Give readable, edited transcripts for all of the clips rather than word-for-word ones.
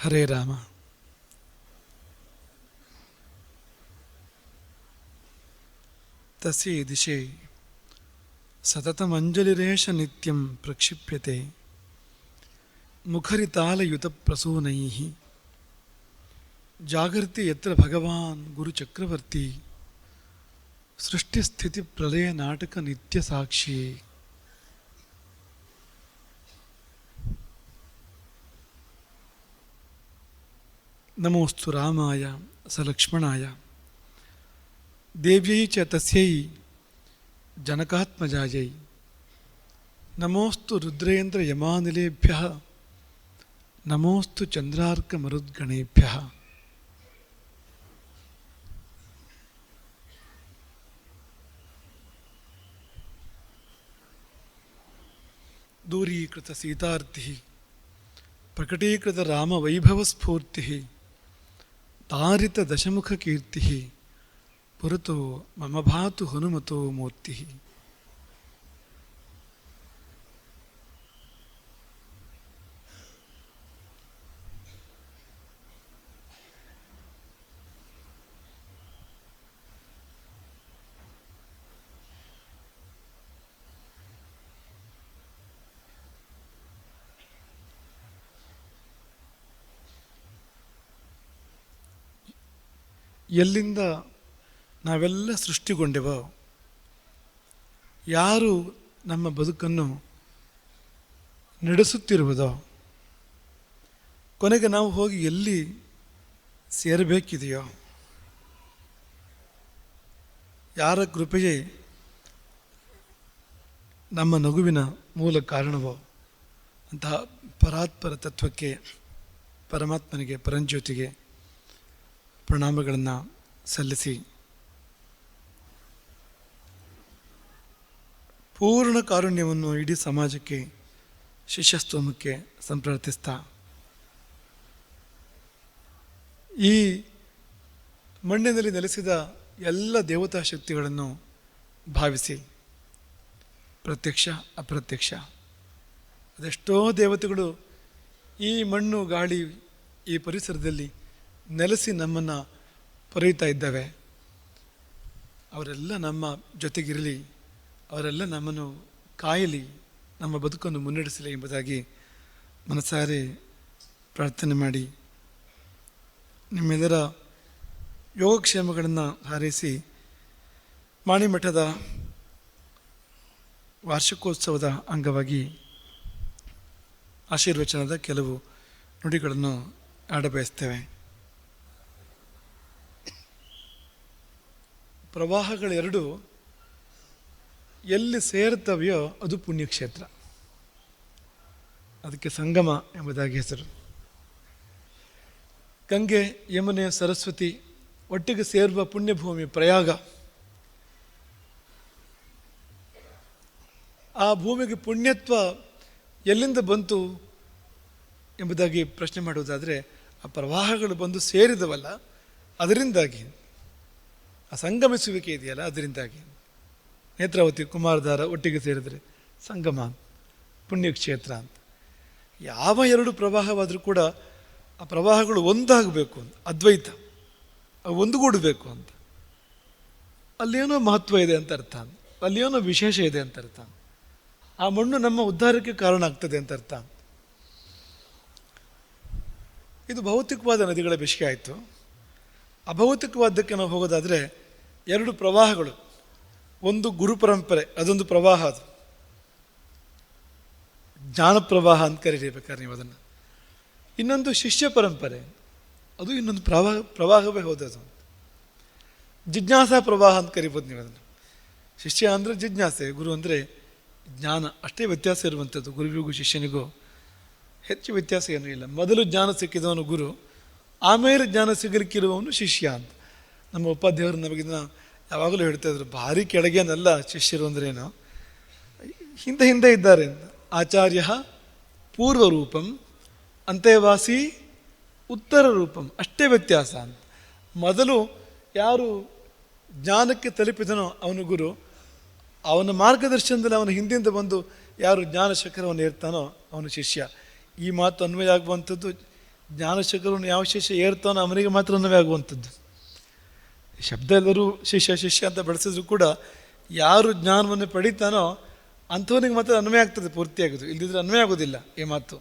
ಹರೇ ರಾಮ. ತಸ್ಯೈ ದಿಶೆ ಸತತಮಂಜಲಿರೇಷ ನಿತ್ಯಂ ಪ್ರಕ್ಷಿಪ್ಯತೆ ಮುಖರಿತಾಲಯುತಪ್ರಸೂನೈಃ ಜಾಗರ್ತಿ ಯತ್ರ ಭಗವಾನ್ ಗುರುಚಕ್ರವರ್ತಿ ಸೃಷ್ಟಿಸ್ಥಿತಿಪ್ರಲಯ ನಾಟಕ ನಿತ್ಯಸಾಕ್ಷಿ. ನಮೋಸ್ತು ರಾಮಾಯ ಸಲಕ್ಷ್ಮಣಾಯ ದೇವ್ಯೈ ಚ ತಸ್ಯೈ ಜನಕಾತ್ಮಜಾಯೈ ನಮೋಸ್ತು ರುದ್ರೇಂದ್ರ ಯಮಾನಿಲೇಭ್ಯಃ ನಮೋಸ್ತು ಚಂದ್ರಾರ್ಕ ಮರುದ್ಗಣೇಭ್ಯಃ. ದೂರೀಕೃತ ಸೀತಾರ್ತಿ ಪ್ರಕಟೀಕೃತ ರಾಮವೈಭವಸ್ಫೂರ್ತಿ ತಾರಿತ ದಶಮುಖ ಕೀರ್ತಿ ಪುರತೋ ಮಮ ಭಾತು ಹನುಮತೋ ಮೂರ್ತಿ. ಎಲ್ಲಿಂದ ನಾವೆಲ್ಲ ಸೃಷ್ಟಿಗೊಂಡೆವೋ, ಯಾರು ನಮ್ಮ ಬದುಕನ್ನು ನಡೆಸುತ್ತಿರುವುದೋ, ಕೊನೆಗೆ ನಾವು ಹೋಗಿ ಎಲ್ಲಿ ಸೇರಬೇಕಿದೆಯೋ, ಯಾರ ಕೃಪೆಯೇ ನಮ್ಮ ನಗುವಿನ ಮೂಲ ಕಾರಣವೋ ಅಂತಹ ಪರಾತ್ಪರ ತತ್ವಕ್ಕೆ, ಪರಮಾತ್ಮನಿಗೆ, ಪರಂಜ್ಯೋತಿಗೆ ಪ್ರಣಾಮಗಳನ್ನು ಸಲ್ಲಿಸಿ ಪೂರ್ಣ ಕಾರುಣ್ಯವನ್ನು ಇಡೀ ಸಮಾಜಕ್ಕೆ, ಶಿಷ್ಯಸ್ತೋಮಕ್ಕೆ ಸಂಪ್ರಾರ್ಥಿಸ್ತಾ ಈ ಮಣ್ಣಿನಲ್ಲಿ ನೆಲೆಸಿದ ಎಲ್ಲ ದೇವತಾ ಶಕ್ತಿಗಳನ್ನು ಭಾವಿಸಿ, ಪ್ರತ್ಯಕ್ಷ ಅಪ್ರತ್ಯಕ್ಷ ಅದೆಷ್ಟೋ ದೇವತೆಗಳು ಈ ಮಣ್ಣು ಗಾಳಿ ಈ ಪರಿಸರದಲ್ಲಿ ನೆಲೆಸಿ ನಮ್ಮನ್ನು ಪೊರೆಯುತ್ತಾ ಇದ್ದಾವೆ. ಅವರೆಲ್ಲ ನಮ್ಮ ಜೊತೆಗಿರಲಿ, ಅವರೆಲ್ಲ ನಮ್ಮನ್ನು ಕಾಯಲಿ, ನಮ್ಮ ಬದುಕನ್ನು ಮುನ್ನಡೆಸಲಿ ಎಂಬುದಾಗಿ ಮನಸಾರೆ ಪ್ರಾರ್ಥನೆ ಮಾಡಿ ನಿಮ್ಮೆಲ್ಲರ ಯೋಗಕ್ಷೇಮಗಳನ್ನು ಹಾರೈಸಿ ಮಾಣಿಮಠದ ವಾರ್ಷಿಕೋತ್ಸವದ ಅಂಗವಾಗಿ ಆಶೀರ್ವಚನದ ಕೆಲವು ನುಡಿಗಳನ್ನು ಆಡಬಯಸ್ತೇವೆ. ಪ್ರವಾಹಗಳೆರಡು ಎಲ್ಲಿ ಸೇರ್ತವೆಯೋ ಅದು ಪುಣ್ಯಕ್ಷೇತ್ರ. ಅದಕ್ಕೆ ಸಂಗಮ ಎಂಬುದಾಗಿ ಹೆಸರು. ಗಂಗೆ, ಯಮುನೆ, ಸರಸ್ವತಿ ಒಟ್ಟಿಗೆ ಸೇರುವ ಪುಣ್ಯಭೂಮಿ ಪ್ರಯಾಗ. ಆ ಭೂಮಿಗೆ ಪುಣ್ಯತ್ವ ಎಲ್ಲಿಂದ ಬಂತು ಎಂಬುದಾಗಿ ಪ್ರಶ್ನೆ ಮಾಡುವುದಾದರೆ, ಆ ಪ್ರವಾಹಗಳು ಬಂದು ಸೇರಿದವಲ್ಲ ಅದರಿಂದಾಗಿ, ಆ ಸಂಗಮಿಸುವಿಕೆ ಇದೆಯಲ್ಲ ಅದರಿಂದಾಗಿ. ನೇತ್ರಾವತಿ, ಕುಮಾರಧಾರ ಒಟ್ಟಿಗೆ ಸೇರಿದರೆ ಸಂಗಮ, ಪುಣ್ಯಕ್ಷೇತ್ರ ಅಂತ. ಯಾವ ಎರಡು ಪ್ರವಾಹವಾದರೂ ಕೂಡ ಆ ಪ್ರವಾಹಗಳು ಒಂದಾಗಬೇಕು ಅಂತ, ಅದ್ವೈತ, ಅವು ಒಂದುಗೂಡಬೇಕು ಅಂತ. ಅಲ್ಲೇನೋ ಮಹತ್ವ ಇದೆ ಅಂತ ಅರ್ಥ, ಅಲ್ಲೇನೋ ವಿಶೇಷ ಇದೆ ಅಂತ ಅರ್ಥ. ಆ ಮಣ್ಣು ನಮ್ಮ ಉದ್ಧಾರಕ್ಕೆ ಕಾರಣ ಆಗ್ತದೆ ಅಂತ ಅರ್ಥ. ಇದು ಭೌತಿಕವಾದ ನದಿಗಳ ವಿಷಯ ಆಯಿತು. ಅಭೌತಿಕವಾದಕ್ಕೆ ನಾವು ಹೋಗೋದಾದರೆ ಎರಡು ಪ್ರವಾಹಗಳು. ಒಂದು ಗುರು ಪರಂಪರೆ, ಅದೊಂದು ಪ್ರವಾಹ, ಅದು ಜ್ಞಾನ ಪ್ರವಾಹ ಅಂತ ಕರೀಬೇಕಾದ್ರೆ ನೀವು ಅದನ್ನು. ಇನ್ನೊಂದು ಶಿಷ್ಯ ಪರಂಪರೆ, ಅದು ಇನ್ನೊಂದು ಪ್ರವಾಹವೇ ಹೋದದು. ಜಿಜ್ಞಾಸಾ ಪ್ರವಾಹ ಅಂತ ಕರಿಬೋದು ನೀವು ಅದನ್ನು. ಶಿಷ್ಯ ಅಂದರೆ ಜಿಜ್ಞಾಸೆ, ಗುರು ಅಂದರೆ ಜ್ಞಾನ. ಅಷ್ಟೇ ವ್ಯತ್ಯಾಸ ಇರುವಂಥದ್ದು. ಗುರುವಿಗೂ ಶಿಷ್ಯನಿಗೂ ಹೆಚ್ಚು ವ್ಯತ್ಯಾಸ ಏನೂ ಇಲ್ಲ. ಮೊದಲು ಜ್ಞಾನ ಸಿಕ್ಕಿದವನು ಗುರು, ಆಮೇಲೆ ಜ್ಞಾನ ಸಿಗಲಿಕ್ಕಿರುವವನು ಶಿಷ್ಯ ಅಂತ. ನಮ್ಮ ಉಪಾಧ್ಯಾಯರು ನಮಗಿನ್ನ ಯಾವಾಗಲೂ ಹೇಳ್ತಾಯಿದ್ರು, ಭಾರಿ ಕೆಳಗೇನಲ್ಲ ಶಿಷ್ಯರು ಅಂದ್ರೇನು, ಹಿಂದೆ ಇದ್ದಾರೆ ಅಂತ. ಆಚಾರ್ಯ ಪೂರ್ವರೂಪಂ ಅಂತೇವಾಸಿ ಉತ್ತರ ರೂಪಂ, ಅಷ್ಟೇ ವ್ಯತ್ಯಾಸ ಅಂತ. ಮೊದಲು ಯಾರು ಜ್ಞಾನಕ್ಕೆ ತಲುಪಿದನೋ ಅವನು ಗುರು, ಅವನ ಮಾರ್ಗದರ್ಶನದಲ್ಲಿ ಅವನ ಹಿಂದಿಂದ ಬಂದು ಯಾರು ಜ್ಞಾನ ಶಿಖರವನ್ನು ಏರ್ತಾನೋ ಅವನು ಶಿಷ್ಯ. ಈ ಮಾತು ಅನ್ವಯ ಆಗುವಂಥದ್ದು ಜ್ಞಾನಶೇಖರವನ್ನು ಯಾವ ಶಿಷ್ಯ ಏರ್ತಾನೋ ಅವನಿಗೆ ಮಾತ್ರ ಅನ್ವಯ ಆಗುವಂಥದ್ದು. ಶಬ್ದ ಎಲ್ಲರೂ ಶಿಷ್ಯ ಶಿಷ್ಯ ಅಂತ ಬಳಸಿದ್ರು ಕೂಡ ಯಾರು ಜ್ಞಾನವನ್ನು ಪಡೀತಾನೋ ಅಂಥವನಿಗೆ ಮಾತ್ರ ಅನ್ವಯ ಆಗ್ತದೆ ಪೂರ್ತಿಯಾಗೋದು, ಇಲ್ಲದಿದ್ದರೆ ಅನ್ವಯ ಆಗೋದಿಲ್ಲ ಈ ಮಾತು.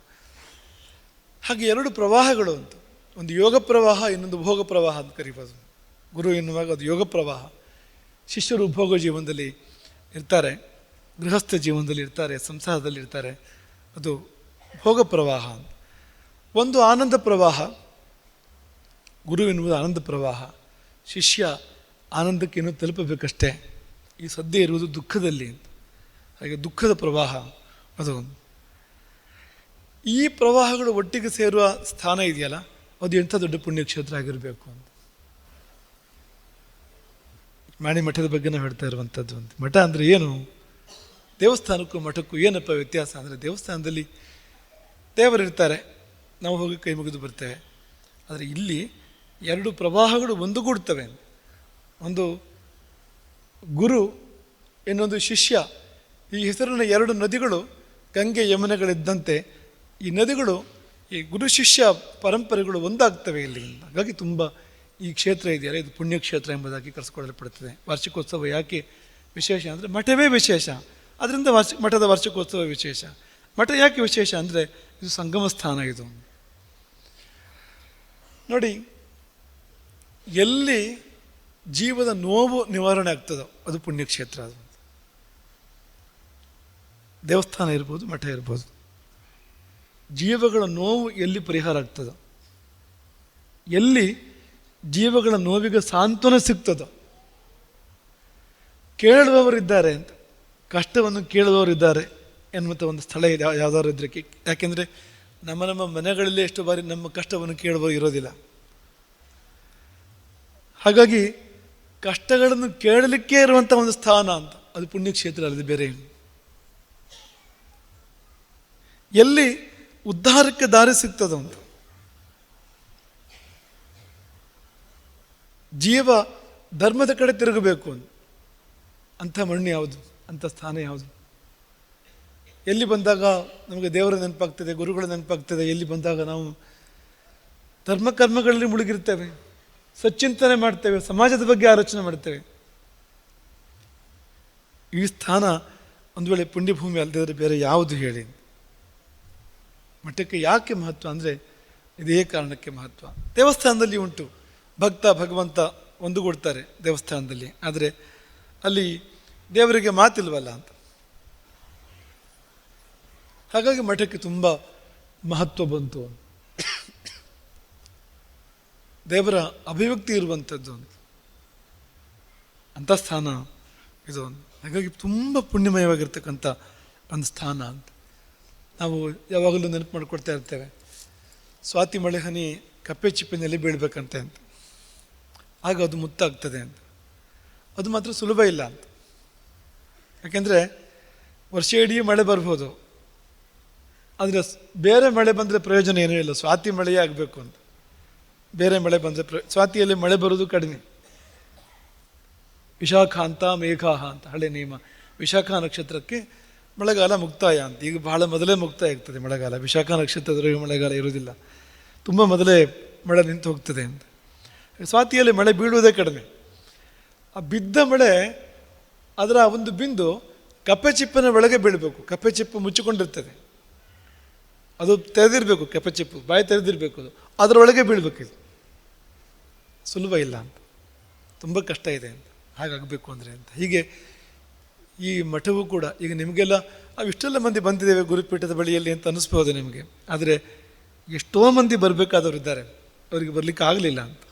ಹಾಗೆ ಎರಡು ಪ್ರವಾಹಗಳು ಅಂತ, ಒಂದು ಯೋಗ ಪ್ರವಾಹ, ಇನ್ನೊಂದು ಭೋಗ ಪ್ರವಾಹ ಅಂತ ಕರಿಬೋದು. ಗುರು ಎನ್ನುವಾಗ ಅದು ಯೋಗ ಪ್ರವಾಹ. ಶಿಷ್ಯರು ಭೋಗ ಜೀವನದಲ್ಲಿ ಇರ್ತಾರೆ, ಗೃಹಸ್ಥ ಜೀವನದಲ್ಲಿ ಇರ್ತಾರೆ, ಸಂಸಾರದಲ್ಲಿ ಇರ್ತಾರೆ, ಅದು ಭೋಗ ಪ್ರವಾಹ. ಒಂದು ಆನಂದ ಪ್ರವಾಹ, ಗುರು ಎನ್ನುವುದು ಆನಂದ ಪ್ರವಾಹ. ಶಿಷ್ಯ ಆನಂದಕ್ಕೆ ಇನ್ನೂ ತಲುಪಬೇಕಷ್ಟೇ, ಈ ಸದ್ಯ ಇರುವುದು ದುಃಖದಲ್ಲಿ. ಹಾಗೆ ದುಃಖದ ಪ್ರವಾಹ ಅದು. ಈ ಪ್ರವಾಹಗಳು ಒಟ್ಟಿಗೆ ಸೇರುವ ಸ್ಥಾನ ಇದೆಯಲ್ಲ, ಅದು ಎಂಥ ದೊಡ್ಡ ಪುಣ್ಯಕ್ಷೇತ್ರ ಆಗಿರಬೇಕು ಅಂತ. ಮಾಣಿ ಮಠದ ಬಗ್ಗೆ ನಾವು ಹೇಳ್ತಾ ಇರುವಂಥದ್ದು ಅಂತ. ಮಠ ಅಂದರೆ ಏನು? ದೇವಸ್ಥಾನಕ್ಕೂ ಮಠಕ್ಕೂ ಏನಪ್ಪ ವ್ಯತ್ಯಾಸ ಅಂದರೆ, ದೇವಸ್ಥಾನದಲ್ಲಿ ದೇವರಿರ್ತಾರೆ, ನಾವು ಹೋಗಿ ಕೈ ಮುಗಿದು ಬರ್ತೇವೆ. ಆದರೆ ಇಲ್ಲಿ ಎರಡು ಪ್ರವಾಹಗಳು ಒಂದುಗೂಡ್ತವೆ. ಒಂದು ಗುರು, ಇನ್ನೊಂದು ಶಿಷ್ಯ. ಈ ಹೆಸರಿನ ಎರಡು ನದಿಗಳು ಗಂಗೆ ಯಮುನೆಗಳಿದ್ದಂತೆ ಈ ನದಿಗಳು, ಈ ಗುರು ಶಿಷ್ಯ ಪರಂಪರೆಗಳು ಒಂದಾಗ್ತವೆ ಇಲ್ಲಿ. ಹಾಗಾಗಿ ತುಂಬ ಈ ಕ್ಷೇತ್ರ ಇದೆಯಲ್ಲ, ಇದು ಪುಣ್ಯಕ್ಷೇತ್ರ ಎಂಬುದಾಗಿ ಕರೆಸಿಕೊಳ್ಳಲ್ಪಡುತ್ತದೆ. ವಾರ್ಷಿಕೋತ್ಸವ ಯಾಕೆ ವಿಶೇಷ ಅಂದರೆ ಮಠವೇ ವಿಶೇಷ, ಅದರಿಂದ ಮಠದ ವಾರ್ಷಿಕೋತ್ಸವ ವಿಶೇಷ. ಮಠ ಯಾಕೆ ವಿಶೇಷ ಅಂದರೆ ಇದು ಸಂಗಮ ಸ್ಥಾನ. ಇದು ನೋಡಿ, ಎಲ್ಲಿ ಜೀವದ ನೋವು ನಿವಾರಣೆ ಆಗ್ತದೋ ಅದು ಪುಣ್ಯಕ್ಷೇತ್ರ. ಅದು ದೇವಸ್ಥಾನ ಇರ್ಬೋದು, ಮಠ ಇರ್ಬೋದು. ಜೀವಗಳ ನೋವು ಎಲ್ಲಿ ಪರಿಹಾರ ಆಗ್ತದೋ, ಎಲ್ಲಿ ಜೀವಗಳ ನೋವಿಗೆ ಸಾಂತ್ವನ ಸಿಗ್ತದೋ, ಕೇಳುವವರಿದ್ದಾರೆ ಅಂತ, ಕಷ್ಟವನ್ನು ಕೇಳುವವರಿದ್ದಾರೆ ಎನ್ನುವಂಥ ಒಂದು ಸ್ಥಳ ಇದೆ ಯಾವುದಾದ್ರು ಇದ್ರಕ್ಕೆ. ಯಾಕೆಂದರೆ ನಮ್ಮ ಮನೆಗಳಲ್ಲಿ ಎಷ್ಟು ಬಾರಿ ನಮ್ಮ ಕಷ್ಟವನ್ನು ಕೇಳುವವರು ಇರೋದಿಲ್ಲ. ಹಾಗಾಗಿ ಕಷ್ಟಗಳನ್ನು ಕೇಳಲಿಕ್ಕೆ ಇರುವಂಥ ಒಂದು ಸ್ಥಾನ ಅಂತ, ಅದು ಪುಣ್ಯಕ್ಷೇತ್ರ ಅಲ್ಲದೆ ಬೇರೆ. ಎಲ್ಲಿ ಉದ್ಧಾರಕ್ಕೆ ದಾರಿ ಸಿಗ್ತದೋ ಅಂತ, ಜೀವ ಧರ್ಮದ ಕಡೆ ತಿರುಗಬೇಕು ಅಂಥ ಮಣ್ಣು ಯಾವುದು, ಅಂಥ ಸ್ಥಾನ ಯಾವುದು? ಎಲ್ಲಿ ಬಂದಾಗ ನಮಗೆ ದೇವರ ನೆನಪಾಗ್ತದೆ, ಗುರುಗಳ ನೆನಪಾಗ್ತದೆ, ಎಲ್ಲಿ ಬಂದಾಗ ನಾವು ಧರ್ಮಕರ್ಮಗಳಲ್ಲಿ ಮುಳುಗಿರ್ತೇವೆ, ಸಚ್ಚಿಂತನೆ ಮಾಡ್ತೇವೆ, ಸಮಾಜದ ಬಗ್ಗೆ ಆಲೋಚನೆ ಮಾಡ್ತೇವೆ. ಈ ಸ್ಥಾನ ಒಂದು ವೇಳೆ ಪುಣ್ಯಭೂಮಿ ಅಲ್ಲದಿದ್ದರೆ ಬೇರೆ ಯಾವುದು ಹೇಳಿ? ಮಠಕ್ಕೆ ಯಾಕೆ ಮಹತ್ವ ಅಂದರೆ ಇದೇ ಕಾರಣಕ್ಕೆ ಮಹತ್ವ. ದೇವಸ್ಥಾನದಲ್ಲಿ ಉಂಟು, ಭಕ್ತ ಭಗವಂತ ಒಂದುಗೂಡ್ತಾರೆ ದೇವಸ್ಥಾನದಲ್ಲಿ, ಆದರೆ ಅಲ್ಲಿ ದೇವರಿಗೆ ಮಾತಿಲ್ವಲ್ಲ ಅಂತ. ಹಾಗಾಗಿ ಮಠಕ್ಕೆ ತುಂಬ ಮಹತ್ವ ಬಂತು. ದೇವರ ಅಭಿವ್ಯಕ್ತಿ ಇರುವಂಥದ್ದು ಅಂಥ ಸ್ಥಾನ ಇದು. ಹಾಗಾಗಿ ತುಂಬ ಪುಣ್ಯಮಯವಾಗಿರ್ತಕ್ಕಂಥ ಒಂದು ಸ್ಥಾನ ಅಂತ ನಾವು ಯಾವಾಗಲೂ ನೆನಪು ಮಾಡಿಕೊಡ್ತಾ ಇರ್ತೇವೆ. ಸ್ವಾತಿ ಮಳೆ ಹನಿ ಕಪ್ಪೆ ಚಿಪ್ಪಿನಲ್ಲಿ ಬೀಳ್ಬೇಕಂತೆ ಅಂತ, ಆಗ ಅದು ಮುತ್ತಾಗ್ತದೆ ಅಂತ. ಅದು ಮಾತ್ರ ಸುಲಭ ಇಲ್ಲ ಅಂತ. ಯಾಕೆಂದರೆ ವರ್ಷ ಇಡೀ ಮಳೆ ಬರ್ಬೋದು, ಆದರೆ ಬೇರೆ ಮಳೆ ಬಂದರೆ ಪ್ರಯೋಜನ ಏನೂ ಇಲ್ಲ, ಸ್ವಾತಿ ಮಳೆಯೇ ಆಗಬೇಕು ಅಂತ. ಬೇರೆ ಮಳೆ ಬಂದರೆ ಸ್ವಾತಿಯಲ್ಲಿ ಮಳೆ ಬರೋದು ಕಡಿಮೆ. ವಿಶಾಖ ಅಂತ ಮೇಘಾಹ ಅಂತ ಹಳೆ ನಿಯಮ. ವಿಶಾಖ ನಕ್ಷತ್ರಕ್ಕೆ ಮಳೆಗಾಲ ಮುಕ್ತಾಯ ಅಂತ. ಈಗ ಬಹಳ ಮೊದಲೇ ಮುಕ್ತಾಯ ಆಗ್ತದೆ ಮಳೆಗಾಲ. ವಿಶಾಖ ನಕ್ಷತ್ರದವರೆಗೆ ಮಳೆಗಾಲ ಇರೋದಿಲ್ಲ, ತುಂಬ ಮೊದಲೇ ಮಳೆ ನಿಂತು ಹೋಗ್ತದೆ ಅಂತ. ಸ್ವಾತಿಯಲ್ಲಿ ಮಳೆ ಬೀಳುವುದೇ ಕಡಿಮೆ. ಆ ಬಿದ್ದ ಮಳೆ ಅದರ ಒಂದು ಬಿಂದು ಕಪ್ಪೆ ಚಿಪ್ಪಿನ ಒಳಗೆ ಬೀಳಬೇಕು. ಕಪ್ಪೆ ಚಿಪ್ಪು ಮುಚ್ಚಿಕೊಂಡಿರ್ತದೆ, ಅದು ತೆರೆದಿರಬೇಕು, ಕಪ್ಪೆ ಚಿಪ್ಪು ಬಾಯಿ ತೆರೆದಿರಬೇಕು, ಅದು ಅದರೊಳಗೆ ಬೀಳಬೇಕು. ಇದು ಸುಲಭ ಇಲ್ಲ ಅಂತ, ತುಂಬ ಕಷ್ಟ ಇದೆ ಅಂತ, ಹಾಗಾಗಬೇಕು ಅಂದರೆ ಅಂತ. ಹೀಗೆ ಈ ಮಠವೂ ಕೂಡ ಈಗ ನಿಮಗೆಲ್ಲ ಇಷ್ಟೆಲ್ಲ ಮಂದಿ ಬಂದಿದ್ದೇವೆ ಗುರುಪೀಠದ ಬಳಿಯಲ್ಲಿ ಅಂತ ಅನ್ನಿಸ್ಬೋದು ನಿಮಗೆ. ಆದರೆ ಎಷ್ಟೋ ಮಂದಿ ಬರಬೇಕಾದವರು ಇದ್ದಾರೆ, ಅವರಿಗೆ ಬರಲಿಕ್ಕೆ ಆಗಲಿಲ್ಲ ಅಂತ.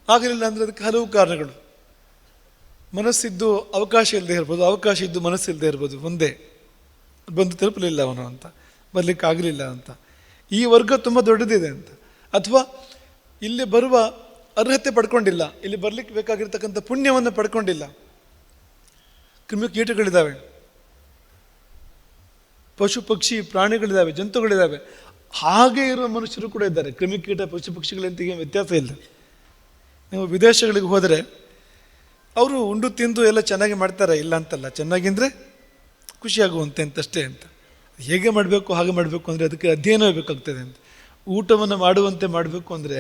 ಆಗಲಿಲ್ಲ ಅಂದರೆ ಅದಕ್ಕೆ ಹಲವು ಕಾರಣಗಳು. ಮನಸ್ಸಿದ್ದು ಅವಕಾಶ ಇಲ್ಲದೆ ಇರ್ಬೋದು, ಅವಕಾಶ ಇದ್ದು ಮನಸ್ಸಿಲ್ಲದೆ ಇರ್ಬೋದು. ಒಂದೇ ಬಂದು ತಲುಪಲಿಲ್ಲ ಅವನು ಅಂತ, ಬರಲಿಕ್ಕೆ ಆಗಲಿಲ್ಲ ಅಂತ. ಈ ವರ್ಗ ತುಂಬ ದೊಡ್ಡದಿದೆ ಅಂತ. ಅಥವಾ ಇಲ್ಲಿ ಬರುವ ಅರ್ಹತೆ ಪಡ್ಕೊಂಡಿಲ್ಲ, ಇಲ್ಲಿ ಬರಲಿಕ್ಕೆ ಬೇಕಾಗಿರ್ತಕ್ಕಂಥ ಪುಣ್ಯವನ್ನು ಪಡ್ಕೊಂಡಿಲ್ಲ. ಕ್ರಿಮಿಕೀಟಗಳಿದ್ದಾವೆ, ಪಶು ಪಕ್ಷಿ ಪ್ರಾಣಿಗಳಿದ್ದಾವೆ, ಜಂತುಗಳಿದ್ದಾವೆ. ಹಾಗೆ ಇರುವ ಮನುಷ್ಯರು ಕೂಡ ಇದ್ದಾರೆ. ಕ್ರಿಮಿಕೀಟ ಪಶು ಪಕ್ಷಿಗಳಂತ ಏನು ವ್ಯತ್ಯಾಸ ಇಲ್ಲ. ನೀವು ವಿದೇಶಗಳಿಗೆ ಹೋದರೆ ಅವರು ಉಂಡು ತಿಂದು ಎಲ್ಲ ಚೆನ್ನಾಗಿ ಮಾಡ್ತಾರೆ, ಇಲ್ಲ ಅಂತಲ್ಲ, ಚೆನ್ನಾಗಿಂದರೆ ಖುಷಿಯಾಗುವಂತೆ ಅಂತಷ್ಟೇ ಅಂತ. ಹೇಗೆ ಮಾಡಬೇಕು ಹಾಗೆ ಮಾಡಬೇಕು ಅಂದರೆ ಅದಕ್ಕೆ ಅಧ್ಯಯನ ಬೇಕಾಗ್ತದೆ ಅಂತ. ಊಟವನ್ನು ಮಾಡುವಂತೆ ಮಾಡಬೇಕು ಅಂದರೆ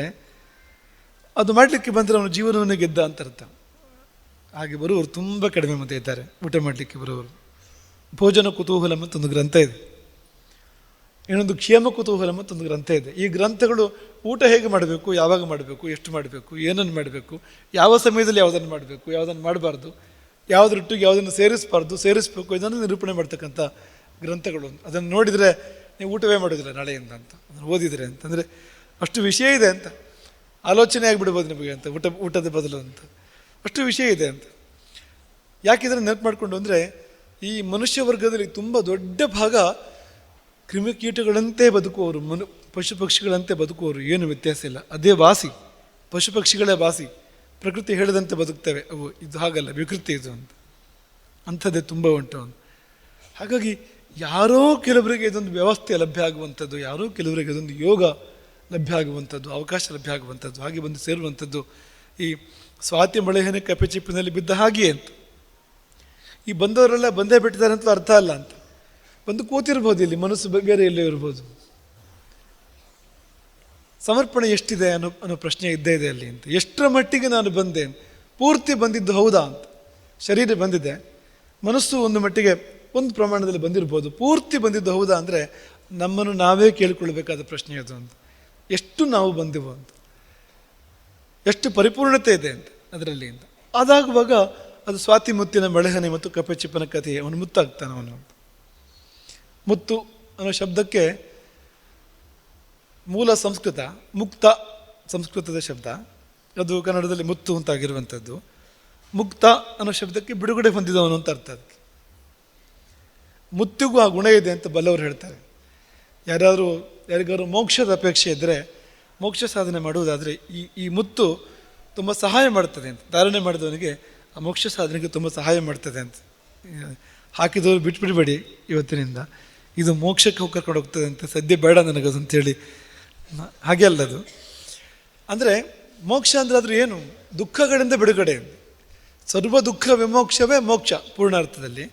ಅದು ಮಾಡಲಿಕ್ಕೆ ಬಂದರೆ ಅವನು ಜೀವನವನ್ನು ಗೆದ್ದ ಅಂತ ಅರ್ಥ. ಹಾಗೆ ಬರುವವರು ತುಂಬ ಕಡಿಮೆ ಮಂದಿ ಇದ್ದಾರೆ ಊಟ ಮಾಡಲಿಕ್ಕೆ ಬರುವವರು. ಭೋಜನ ಕುತೂಹಲ ಮತ್ತೊಂದು ಗ್ರಂಥ ಇದೆ, ಇನ್ನೊಂದು ಕ್ಷೇಮ ಕುತೂಹಲ ಮತ್ತೊಂದು ಗ್ರಂಥ ಇದೆ. ಈ ಗ್ರಂಥಗಳು ಊಟ ಹೇಗೆ ಮಾಡಬೇಕು, ಯಾವಾಗ ಮಾಡಬೇಕು, ಎಷ್ಟು ಮಾಡಬೇಕು, ಏನನ್ನು ಮಾಡಬೇಕು, ಯಾವ ಸಮಯದಲ್ಲಿ ಯಾವುದನ್ನು ಮಾಡಬೇಕು, ಯಾವುದನ್ನು ಮಾಡಬಾರ್ದು, ಯಾವುದರೊಟ್ಟಿಗೆ ಯಾವುದನ್ನು ಸೇರಿಸಬೇಕು ಇದನ್ನು ನಿರೂಪಣೆ ಮಾಡ್ತಕ್ಕಂಥ ಗ್ರಂಥಗಳು. ಅದನ್ನು ನೋಡಿದರೆ ನೀವು ಊಟವೇ ಮಾಡೋದಿಲ್ಲ ನಾಳೆಯಿಂದ ಅಂತ, ಅದನ್ನು ಓದಿದರೆ ಅಂತಂದರೆ ಅಷ್ಟು ವಿಷಯ ಇದೆ ಅಂತ, ಆಲೋಚನೆ ಆಗಿಬಿಡ್ಬೋದು ನಿಮಗೆ ಅಂತ, ಊಟದ ಬದಲು ಅಂತ, ಅಷ್ಟು ವಿಷಯ ಇದೆ ಅಂತ. ಯಾಕಿದ್ರೆ ನೆನಪು ಮಾಡಿಕೊಂಡು ಅಂದರೆ ಈ ಮನುಷ್ಯ ವರ್ಗದಲ್ಲಿ ತುಂಬ ದೊಡ್ಡ ಭಾಗ ಕ್ರಿಮಿಕೀಟಗಳಂತೆ ಬದುಕುವವರು, ಪಶು ಪಕ್ಷಿಗಳಂತೆ ಬದುಕುವವರು, ಏನು ವ್ಯತ್ಯಾಸ ಇಲ್ಲ. ಅದೇ ವಾಸಿ, ಪಶು ಪಕ್ಷಿಗಳೇ ವಾಸಿ, ಪ್ರಕೃತಿ ಹೇಳಿದಂತೆ ಬದುಕ್ತವೆ ಅವು. ಇದು ಹಾಗಲ್ಲ, ವಿಕೃತಿ ಇದು ಅಂತ, ಅಂಥದ್ದೇ ತುಂಬ ಉಂಟು ಅಂತ. ಹಾಗಾಗಿ ಯಾರೋ ಕೆಲವರಿಗೆ ಇದೊಂದು ವ್ಯವಸ್ಥೆ ಲಭ್ಯ ಆಗುವಂಥದ್ದು, ಯಾರೋ ಕೆಲವರಿಗೆ ಇದೊಂದು ಯೋಗ ಲಭ್ಯ ಆಗುವಂಥದ್ದು, ಅವಕಾಶ ಲಭ್ಯ ಆಗುವಂಥದ್ದು, ಹಾಗೆ ಬಂದು ಸೇರುವಂಥದ್ದು ಈ ಸ್ವಾತಿ ಮಳೆಹನಿ ಕಪ್ಪೆ ಚಿಪ್ಪಿನಲ್ಲಿ ಬಿದ್ದ ಹಾಗೆಯೇ ಅಂತ. ಈ ಬಂದವರೆಲ್ಲ ಬಂದೇ ಬಿಟ್ಟಿದ್ದಾರೆ ಅಂತಲೂ ಅರ್ಥ ಅಲ್ಲ ಅಂತ. ಬಂದು ಕೂತಿರ್ಬೋದು, ಇಲ್ಲಿ ಮನಸ್ಸು ಬೇರೆ ಎಲ್ಲೇ ಇರ್ಬೋದು. ಸಮರ್ಪಣೆ ಎಷ್ಟಿದೆ ಅನ್ನೋ ಪ್ರಶ್ನೆ ಇದ್ದೇ ಇದೆ ಅಲ್ಲಿ ಅಂತ. ಎಷ್ಟರ ಮಟ್ಟಿಗೆ ನಾನು ಬಂದೆ, ಪೂರ್ತಿ ಬಂದಿದ್ದು ಹೌದಾ ಅಂತ. ಶರೀರ ಬಂದಿದೆ, ಮನಸ್ಸು ಒಂದು ಮಟ್ಟಿಗೆ ಒಂದು ಪ್ರಮಾಣದಲ್ಲಿ ಬಂದಿರ್ಬೋದು, ಪೂರ್ತಿ ಬಂದಿದ್ದು ಹೌದಾ ಅಂದರೆ ನಮ್ಮನ್ನು ನಾವೇ ಕೇಳಿಕೊಳ್ಬೇಕಾದ ಪ್ರಶ್ನೆ ಅದು ಅಂತ. ಎಷ್ಟು ನಾವು ಬಂದೆವು ಅಂತ, ಎಷ್ಟು ಪರಿಪೂರ್ಣತೆ ಇದೆ ಅಂತ ಅದರಲ್ಲಿ ಅಂತ. ಅದಾಗುವಾಗ ಅದು ಸ್ವಾತಿ ಮುತ್ತಿನ ಮಳೆಹನಿ ಮತ್ತು ಕಪ್ಪೆ ಚಿಪ್ಪನ ಕಥೆ, ಅವನು ಮುತ್ತಾಗ್ತಾನೆ. ಅವನು ಮುತ್ತು ಅನ್ನೋ ಶಬ್ದಕ್ಕೆ ಮೂಲ ಸಂಸ್ಕೃತ ಮುಕ್ತ, ಸಂಸ್ಕೃತದ ಶಬ್ದ ಅದು, ಕನ್ನಡದಲ್ಲಿ ಮುತ್ತು ಅಂತಾಗಿರುವಂಥದ್ದು. ಮುಕ್ತ ಅನ್ನೋ ಶಬ್ದಕ್ಕೆ ಬಿಡುಗಡೆ ಹೊಂದಿದವನು ಅಂತ ಅರ್ಥ. ಅದಕ್ಕೆ ಮುತ್ತಿಗೂ ಆ ಗುಣ ಇದೆ ಅಂತ ಬಲ್ಲವರು ಹೇಳ್ತಾರೆ. ಯಾರಿಗಾರು ಮೋಕ್ಷದ ಅಪೇಕ್ಷೆ ಇದ್ದರೆ, ಮೋಕ್ಷ ಸಾಧನೆ ಮಾಡುವುದಾದರೆ ಈ ಮುತ್ತು ತುಂಬ ಸಹಾಯ ಮಾಡ್ತದೆ ಅಂತ. ಧಾರಣೆ ಮಾಡಿದವನಿಗೆ ಆ ಮೋಕ್ಷ ಸಾಧನೆಗೆ ತುಂಬ ಸಹಾಯ ಮಾಡ್ತದೆ ಅಂತ. ಹಾಕಿದವರು ಬಿಟ್ಬಿಡಬೇಡಿ ಇವತ್ತಿನಿಂದ, ಇದು ಮೋಕ್ಷಕ್ಕೆ ಹೋಗಿ ಕರ್ಕೊಂಡು ಹೋಗ್ತದೆ ಅಂತ, ಸದ್ಯ ಬೇಡ ನನಗದು ಅಂತೇಳಿ. ಹಾಗೆ ಅಲ್ಲದು. ಅಂದರೆ ಮೋಕ್ಷ ಅಂದರೆ ಆದರೂ ಏನು? ದುಃಖಗಳಿಂದ ಬಿಡುಗಡೆ. ಸರ್ವ ದುಃಖ ವಿಮೋಕ್ಷವೇ ಮೋಕ್ಷ ಪೂರ್ಣ ಅರ್ಥದಲ್ಲಿ.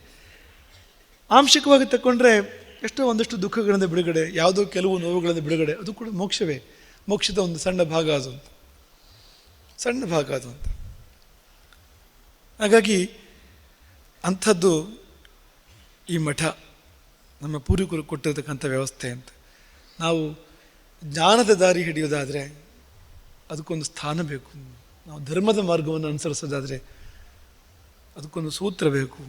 ಆಂಶಿಕವಾಗಿ ತಗೊಂಡ್ರೆ ಎಷ್ಟೋ ಒಂದಷ್ಟು ದುಃಖಗಳಿಂದ ಬಿಡುಗಡೆ, ಯಾವುದೋ ಕೆಲವು ನೋವುಗಳಿಂದ ಬಿಡುಗಡೆ, ಅದು ಕೂಡ ಮೋಕ್ಷವೇ. ಮೋಕ್ಷದ ಒಂದು ಸಣ್ಣ ಭಾಗ ಅದು ಅಂತ, ಸಣ್ಣ ಭಾಗ ಅದು ಅಂತ. ಹಾಗಾಗಿ ಅಂಥದ್ದು ಈ ಮಠ ನಮ್ಮ ಪೂರ್ವಿಕರು ಕೊಟ್ಟಿರ್ತಕ್ಕಂಥ ವ್ಯವಸ್ಥೆ ಅಂತ. ನಾವು ಜ್ಞಾನದ ದಾರಿ ಹಿಡಿಯೋದಾದರೆ ಅದಕ್ಕೊಂದು ಸ್ಥಾನ ಬೇಕು. ನಾವು ಧರ್ಮದ ಮಾರ್ಗವನ್ನು ಅನುಸರಿಸೋದಾದರೆ ಅದಕ್ಕೊಂದು ಸೂತ್ರ ಬೇಕು.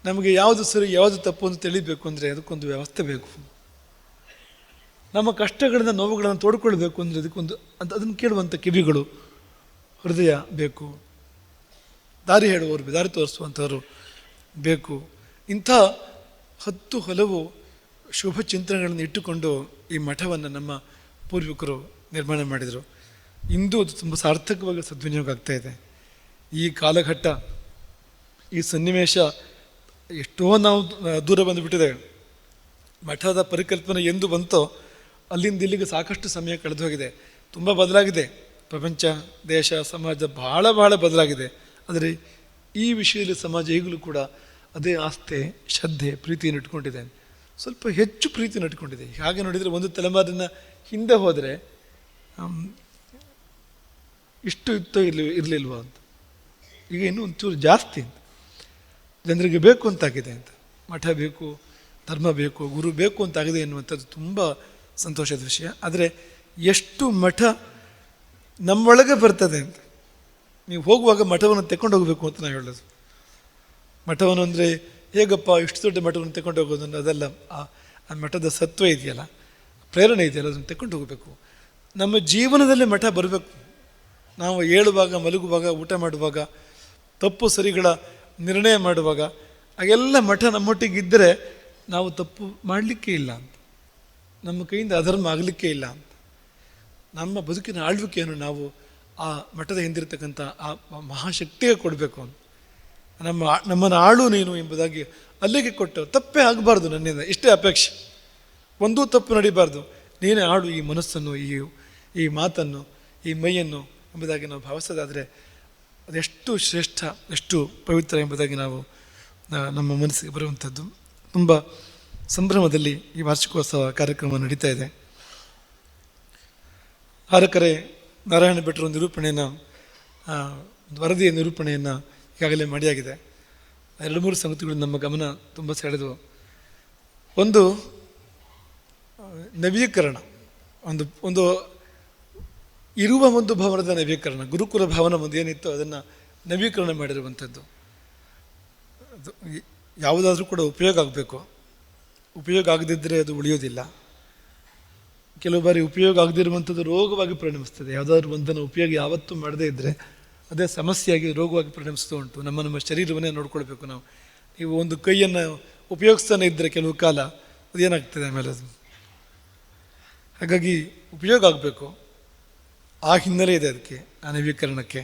ನಮಗೆ ಯಾವುದು ಸರಿ ಯಾವುದು ತಪ್ಪು ಅಂತ ತಿಳಿಬೇಕು ಅಂದರೆ ಅದಕ್ಕೊಂದು ವ್ಯವಸ್ಥೆ ಬೇಕು. ನಮ್ಮ ಕಷ್ಟಗಳಿಂದ ನೋವುಗಳನ್ನು ತೋಡ್ಕೊಳ್ಬೇಕು ಅಂದರೆ ಅದಕ್ಕೊಂದು ಅದನ್ನು ಕೇಳುವಂಥ ಕಿವಿಗಳು, ಹೃದಯ ಬೇಕು. ದಾರಿ ಹೇಳುವವರು, ದಾರಿ ತೋರಿಸುವಂಥವರು ಬೇಕು. ಇಂಥ 10 ಹಲವು ಶುಭ ಚಿಂತನೆಗಳನ್ನು ಇಟ್ಟುಕೊಂಡು ಈ ಮಠವನ್ನು ನಮ್ಮ ಪೂರ್ವಿಕರು ನಿರ್ಮಾಣ ಮಾಡಿದರು. ಇಂದು ಅದು ತುಂಬ ಸಾರ್ಥಕವಾಗಿ ಸದ್ವಿನಿಯೋಗ ಆಗ್ತಾ ಇದೆ. ಈ ಕಾಲಘಟ್ಟ, ಈ ಸನ್ನಿವೇಶ ಎಷ್ಟೋ ನಾವು ದೂರ ಬಂದುಬಿಟ್ಟಿದ್ದೇವೆ. ಮಠದ ಪರಿಕಲ್ಪನೆ ಎಂದು ಬಂತೋ ಅಲ್ಲಿಂದ ಇಲ್ಲಿಗೆ ಸಾಕಷ್ಟು ಸಮಯ ಕಳೆದು ಹೋಗಿದೆ. ತುಂಬ ಬದಲಾಗಿದೆ ಪ್ರಪಂಚ, ದೇಶ, ಸಮಾಜ ಬಹಳ ಬದಲಾಗಿದೆ. ಆದರೆ ಈ ವಿಷಯದಲ್ಲಿ ಸಮಾಜ ಈಗಲೂ ಕೂಡ ಅದೇ ಆಸ್ಥೆ, ಶ್ರದ್ಧೆ, ಪ್ರೀತಿಯನ್ನು ಇಟ್ಕೊಂಡಿದೆ. ಸ್ವಲ್ಪ ಹೆಚ್ಚು ಪ್ರೀತಿಯನ್ನು ಇಟ್ಕೊಂಡಿದೆ. ಹಾಗೆ ನೋಡಿದರೆ ಒಂದು ತಲೆಮಾರಿನ ಹಿಂದೆ ಹೋದರೆ ಇಷ್ಟು ಇತ್ತೋ ಇರಲಿಲ್ವ ಅಂತ, ಈಗ ಇನ್ನೂ ಒಂಚೂರು ಜಾಸ್ತಿ ಅಂತ ಜನರಿಗೆ ಬೇಕು ಅಂತಾಗಿದೆ ಅಂತ. ಮಠ ಬೇಕು, ಧರ್ಮ ಬೇಕು, ಗುರು ಬೇಕು ಅಂತಾಗಿದೆ ಎನ್ನುವಂಥದ್ದು ತುಂಬ ಸಂತೋಷದ ವಿಷಯ. ಆದರೆ ಎಷ್ಟು ಮಠ ನಮ್ಮೊಳಗೆ ಬರ್ತದೆ ಅಂತ. ನೀವು ಹೋಗುವಾಗ ಮಠವನ್ನು ತೆಕ್ಕೊಂಡು ಹೋಗಬೇಕು ಅಂತ ನಾವು ಹೇಳೋದು. ಮಠವನ್ನು ಅಂದರೆ ಹೇಗಪ್ಪ ಇಷ್ಟು ದೊಡ್ಡ ಮಠವನ್ನು ತೆಕ್ಕೊಂಡು ಹೋಗೋದು ಅದೆಲ್ಲ. ಆ ಮಠದ ಸತ್ವ ಇದೆಯಲ್ಲ, ಪ್ರೇರಣೆ ಇದೆಯಲ್ಲ, ಅದನ್ನು ತೆಕ್ಕೊಂಡು ಹೋಗಬೇಕು. ನಮ್ಮ ಜೀವನದಲ್ಲಿ ಮಠ ಬರಬೇಕು. ನಾವು ಏಳುವಾಗ, ಮಲಗುವಾಗ, ಊಟ ಮಾಡುವಾಗ, ತಪ್ಪು ಸರಿಗಳ ನಿರ್ಣಯ ಮಾಡುವಾಗ ಹಾಗೆಲ್ಲ ಮಠ ನಮ್ಮೊಟ್ಟಿಗಿದ್ದರೆ ನಾವು ತಪ್ಪು ಮಾಡಲಿಕ್ಕೆ ಇಲ್ಲ ಅಂತ, ನಮ್ಮ ಕೈಯಿಂದ ಅಧರ್ಮ ಆಗಲಿಕ್ಕೆ ಇಲ್ಲ ಅಂತ. ನಮ್ಮ ಬದುಕಿನ ಆಳ್ವಿಕೆಯನ್ನು ನಾವು ಆ ಮಠದ ಹಿಂದಿರ್ತಕ್ಕಂಥ ಆ ಮಹಾಶಕ್ತಿಗೆ ಕೊಡಬೇಕು ಅಂತ. ನಮ್ಮನ್ನು ಆಳು ನೀನು ಎಂಬುದಾಗಿ ಅಲ್ಲಿಗೆ ಕೊಟ್ಟು ತಪ್ಪೇ ಆಗಬಾರ್ದು ನನ್ನಿಂದ, ಇಷ್ಟೇ ಅಪೇಕ್ಷೆ. ಒಂದೂ ತಪ್ಪು ನಡೀಬಾರ್ದು, ನೀನೇ ಆಡು ಈ ಮನಸ್ಸನ್ನು, ಈ ಮಾತನ್ನು, ಈ ಮೈಯನ್ನು ಎಂಬುದಾಗಿ ನಾವು ಭಾವಿಸೋದಾದರೆ ಅದೆಷ್ಟು ಶ್ರೇಷ್ಠ, ಎಷ್ಟು ಪವಿತ್ರ ಎಂಬುದಾಗಿ ನಾವು ನಮ್ಮ ಮನಸ್ಸಿಗೆ ಬರುವಂಥದ್ದು. ತುಂಬ ಸಂಭ್ರಮದಲ್ಲಿ ಈ ವಾರ್ಷಿಕೋತ್ಸವ ಕಾರ್ಯಕ್ರಮ ನಡೀತಾ ಇದೆ. ಹಾರಕರೆ ನಾರಾಯಣ ಭಟ್ರು ನಿರೂಪಣೆಯನ್ನು, ವರದಿಯ ನಿರೂಪಣೆಯನ್ನು ಈಗಾಗಲೇ ಮಾಡಿಯಾಗಿದೆ. 2-3 ಸಂಗತಿಗಳು ನಮ್ಮ ಗಮನ ತುಂಬ ಸೆಳೆದವು. ಒಂದು, ನವೀಕರಣ, ಒಂದು ಇರುವ ಒಂದು ಭವನದ ನವೀಕರಣ, ಗುರುಕುಲ ಭವನ ಒಂದು ಏನಿತ್ತು ಅದನ್ನು ನವೀಕರಣ ಮಾಡಿರುವಂಥದ್ದು. ಯಾವುದಾದ್ರೂ ಕೂಡ ಉಪಯೋಗ ಆಗಬೇಕು, ಉಪಯೋಗ ಆಗದಿದ್ದರೆ ಅದು ಉಳಿಯೋದಿಲ್ಲ. ಕೆಲವು ಬಾರಿ ಉಪಯೋಗ ಆಗದಿರುವಂಥದ್ದು ರೋಗವಾಗಿ ಪರಿಣಮಿಸ್ತದೆ. ಯಾವುದಾದ್ರೂ ಒಂದನ್ನು ಉಪಯೋಗ ಯಾವತ್ತೂ ಮಾಡದೇ ಇದ್ದರೆ ಅದೇ ಸಮಸ್ಯೆಯಾಗಿ ರೋಗವಾಗಿ ಪರಿಣಮಿಸ್ತಾ ಉಂಟು. ನಮ್ಮ ಶರೀರವನ್ನೇ ನೋಡ್ಕೊಳ್ಬೇಕು ನಾವು. ನೀವು ಒಂದು ಕೈಯನ್ನು ಉಪಯೋಗಿಸ್ತಾನೆ ಇದ್ದರೆ ಕೆಲವು ಕಾಲ ಅದೇನಾಗ್ತದೆ ಆಮೇಲೆ ಅದು. ಹಾಗಾಗಿ ಉಪಯೋಗ ಆಗಬೇಕು, ಆ ಹಿನ್ನೆಲೆ ಇದೆ ಅದಕ್ಕೆ, ಆ ನವೀಕರಣಕ್ಕೆ.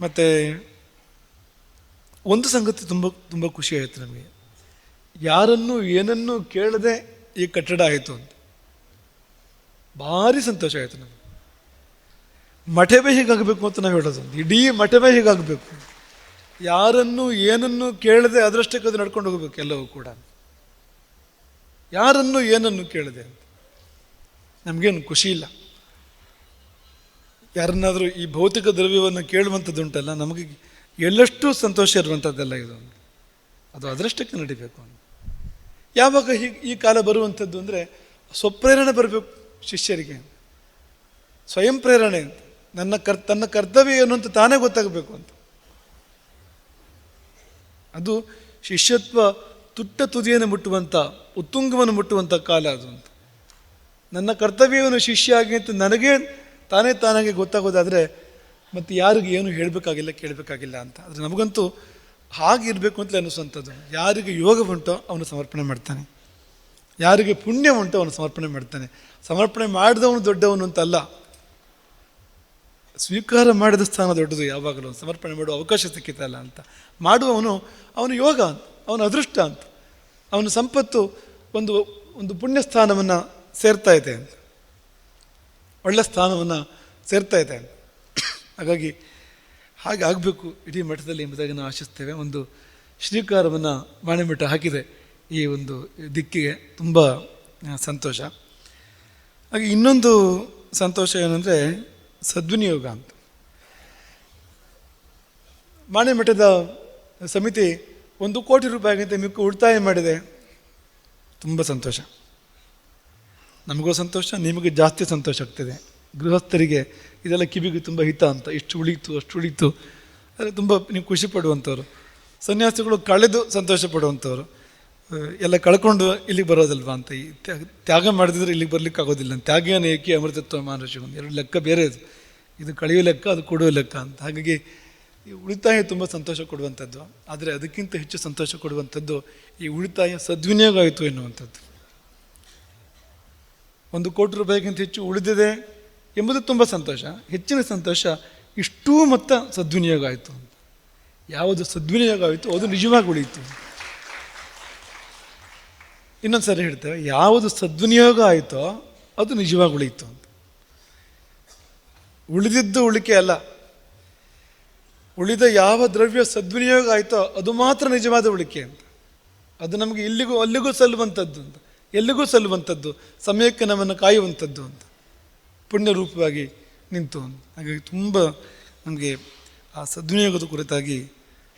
ಮತ್ತು ಒಂದು ಸಂಗತಿ ತುಂಬ ತುಂಬ ಖುಷಿ ಆಯಿತು ನಮಗೆ, ಯಾರನ್ನೂ ಏನನ್ನೂ ಕೇಳದೆ ಈ ಕಟ್ಟಡ ಆಯಿತು ಅಂತ ಭಾರಿ ಸಂತೋಷ ಆಯಿತು ನಮಗೆ. ಮಠವೇ ಹೀಗಾಗಬೇಕು ಅಂತ ನಾವು ಹೇಳೋದು, ಇಡೀ ಮಠವೇ ಹೀಗಾಗಬೇಕು. ಯಾರನ್ನೂ ಏನನ್ನೂ ಕೇಳದೆ ಅದರಷ್ಟಕ್ಕೆ ಅದು ನಡ್ಕೊಂಡು ಹೋಗಬೇಕು ಎಲ್ಲವೂ ಕೂಡ, ಯಾರನ್ನೂ ಏನನ್ನು ಕೇಳದೆ ಅಂತ. ನಮಗೇನು ಖುಷಿ ಇಲ್ಲ, ಯಾರನ್ನಾದರೂ ಈ ಭೌತಿಕ ದ್ರವ್ಯವನ್ನು ಕೇಳುವಂಥದ್ದು ಉಂಟಲ್ಲ, ನಮಗೆ ಎಳ್ಳಷ್ಟು ಸಂತೋಷ ಇರುವಂಥದ್ದೆಲ್ಲ ಇದು, ಅದು ಅದರಷ್ಟಕ್ಕೆ ನಡಿಬೇಕು. ಯಾವಾಗ ಈ ಕಾಲ ಬರುವಂಥದ್ದು ಅಂದರೆ ಸ್ವಪ್ರೇರಣೆ ಬರಬೇಕು ಶಿಷ್ಯರಿಗೆ, ಸ್ವಯಂ ಪ್ರೇರಣೆ ಅಂತ. ತನ್ನ ಕರ್ತವ್ಯ ಏನು ಅಂತ ತಾನೇ ಗೊತ್ತಾಗಬೇಕು ಅಂತ. ಅದು ಶಿಷ್ಯತ್ವ ತುಟ್ಟ ತುದಿಯನ್ನು ಮುಟ್ಟುವಂಥ, ಉತ್ತುಂಗವನ್ನು ಮುಟ್ಟುವಂಥ ಕಾಲ ಅದು ಅಂತ. ನನ್ನ ಕರ್ತವ್ಯವನ್ನು ಶಿಷ್ಯ ಆಗಿ ಅಂತ ನನಗೇ ತಾನಾಗೆ ಗೊತ್ತಾಗೋದಾದರೆ ಮತ್ತು ಯಾರಿಗೆ ಏನು ಹೇಳಬೇಕಾಗಿಲ್ಲ, ಕೇಳಬೇಕಾಗಿಲ್ಲ ಅಂತ. ಆದರೆ ನಮಗಂತೂ ಹಾಗಿರಬೇಕು ಅಂತಲೇ ಅನ್ನಿಸುವಂಥದ್ದು. ಯಾರಿಗೆ ಯೋಗ ಉಂಟೋ ಅವನು ಸಮರ್ಪಣೆ ಮಾಡ್ತಾನೆ, ಯಾರಿಗೆ ಪುಣ್ಯ ಉಂಟೋ ಅವನು ಸಮರ್ಪಣೆ ಮಾಡ್ತಾನೆ. ಸಮರ್ಪಣೆ ಮಾಡಿದವನು ದೊಡ್ಡವನು ಅಂತಲ್ಲ, ಸ್ವೀಕಾರ ಮಾಡಿದ ಸ್ಥಾನ ದೊಡ್ಡದು. ಯಾವಾಗಲೂ ಸಮರ್ಪಣೆ ಮಾಡುವ ಅವಕಾಶ ಸಿಕ್ಕಿತಲ್ಲ ಅಂತ ಮಾಡುವವನು, ಅವನು ಯೋಗ ಅಂತ, ಅವನ ಅದೃಷ್ಟ ಅಂತ, ಅವನ ಸಂಪತ್ತು ಒಂದು ಪುಣ್ಯ ಸ್ಥಾನವನ್ನು ಸೇರ್ತಾ ಇದೆ ಅಂತ, ಒಳ್ಳೆ ಸ್ಥಾನವನ್ನು ಸೇರ್ತಾ ಇದೆ ಅಂತ. ಹಾಗಾಗಿ ಹಾಗೆ ಆಗಬೇಕು ಇಡೀ ಮಠದಲ್ಲಿ ಎಂಬುದಾಗಿ ನಾವು ಆಶಿಸ್ತೇವೆ. ಒಂದು ಶ್ರೀಕಾರವನ್ನು ಬಾಣೆಮಠ ಹಾಕಿದೆ ಈ ಒಂದು ದಿಕ್ಕಿಗೆ, ತುಂಬ ಸಂತೋಷ. ಹಾಗೆ ಇನ್ನೊಂದು ಸಂತೋಷ ಏನಂದರೆ ಸದ್ವಿನಿಯೋಗ ಅಂತ. ಬಾಣೆಮಠದ ಸಮಿತಿ 1 ಕೋಟಿ ರೂಪಾಯಿಗಿಂತ ಮಿಕ್ಕ ಉಳಿತಾಯ ಮಾಡಿದೆ. ತುಂಬ ಸಂತೋಷ, ನಮಗೂ ಸಂತೋಷ, ನಿಮಗೆ ಜಾಸ್ತಿ ಸಂತೋಷ ಆಗ್ತದೆ. ಗೃಹಸ್ಥರಿಗೆ ಇದೆಲ್ಲ ಕಿವಿಗೆ ತುಂಬ ಹಿತ ಅಂತ, ಇಷ್ಟು ಉಳಿತು ಅಷ್ಟು ಉಳಿತು, ಆದರೆ ತುಂಬ ನೀವು ಖುಷಿ ಪಡುವಂಥವ್ರು. ಸನ್ಯಾಸಿಗಳು ಕಳೆದು ಸಂತೋಷ ಪಡುವಂಥವ್ರು, ಎಲ್ಲ ಕಳ್ಕೊಂಡು ಇಲ್ಲಿಗೆ ಬರೋದಲ್ವಾ ಅಂತ. ಈ ತ್ಯಾಗ ಮಾಡಿದ್ರೆ ಇಲ್ಲಿಗೆ ಬರಲಿಕ್ಕೆ ಆಗೋದಿಲ್ಲ. ತ್ಯಾಗೇನ ಏಕೆ ಅಮೃತತ್ವ ಮಾನುಷಿಗೆ, 2 ಲೆಕ್ಕ ಬೇರೆ ಇದು ಕಳೆಯೋ ಲೆಕ್ಕ, ಅದು ಕೊಡುವ ಲೆಕ್ಕ ಅಂತ. ಹಾಗಾಗಿ ಈ ಉಳಿತಾಯ ತುಂಬ ಸಂತೋಷ ಕೊಡುವಂಥದ್ದು. ಆದರೆ ಅದಕ್ಕಿಂತ ಹೆಚ್ಚು ಸಂತೋಷ ಕೊಡುವಂಥದ್ದು ಈ ಉಳಿತಾಯ ಸದ್ವಿನಿಯೋಗ ಆಯಿತು ಎನ್ನುವಂಥದ್ದು. 1 ಕೋಟಿ ರೂಪಾಯಿಗಿಂತ ಹೆಚ್ಚು ಉಳಿದಿದೆ ಎಂಬುದು ತುಂಬ ಸಂತೋಷ. ಹೆಚ್ಚಿನ ಸಂತೋಷ ಇಷ್ಟೂ ಮೊತ್ತ ಸದ್ವಿನಿಯೋಗ ಆಯಿತು ಅಂತ. ಯಾವುದು ಸದ್ವಿನಿಯೋಗ ಆಯಿತು ಅದು ನಿಜವಾಗಿ ಉಳಿಯಿತು. ಇನ್ನೊಂದು ಸರಿ ಹೇಳ್ತೇವೆ, ಯಾವುದು ಸದ್ವಿನಿಯೋಗ ಆಯಿತೋ ಅದು ನಿಜವಾಗಿ ಉಳಿಯಿತು ಅಂತ. ಉಳಿದಿದ್ದು ಉಳಿಕೆ ಅಲ್ಲ, ಉಳಿದ ಯಾವ ದ್ರವ್ಯ ಸದ್ವಿನಿಯೋಗ ಆಯಿತೋ ಅದು ಮಾತ್ರ ನಿಜವಾದ ಉಳಿಕೆ ಅಂತ. ಅದು ನಮಗೆ ಇಲ್ಲಿಗೂ ಅಲ್ಲಿಗೂ ಸಲ್ಲುವಂಥದ್ದು ಅಂತ, ಎಲ್ಲಿಗೂ ಸಲ್ಲುವಂಥದ್ದು, ಸಮಯಕ್ಕೆ ನಮ್ಮನ್ನು ಕಾಯುವಂಥದ್ದು ಅಂತ, ಪುಣ್ಯರೂಪವಾಗಿ ನಿಂತು ಅಂತ. ಹಾಗಾಗಿ ತುಂಬ ನಮಗೆ ಆ ಸದ್ವಿನಿಯೋಗದ ಕುರಿತಾಗಿ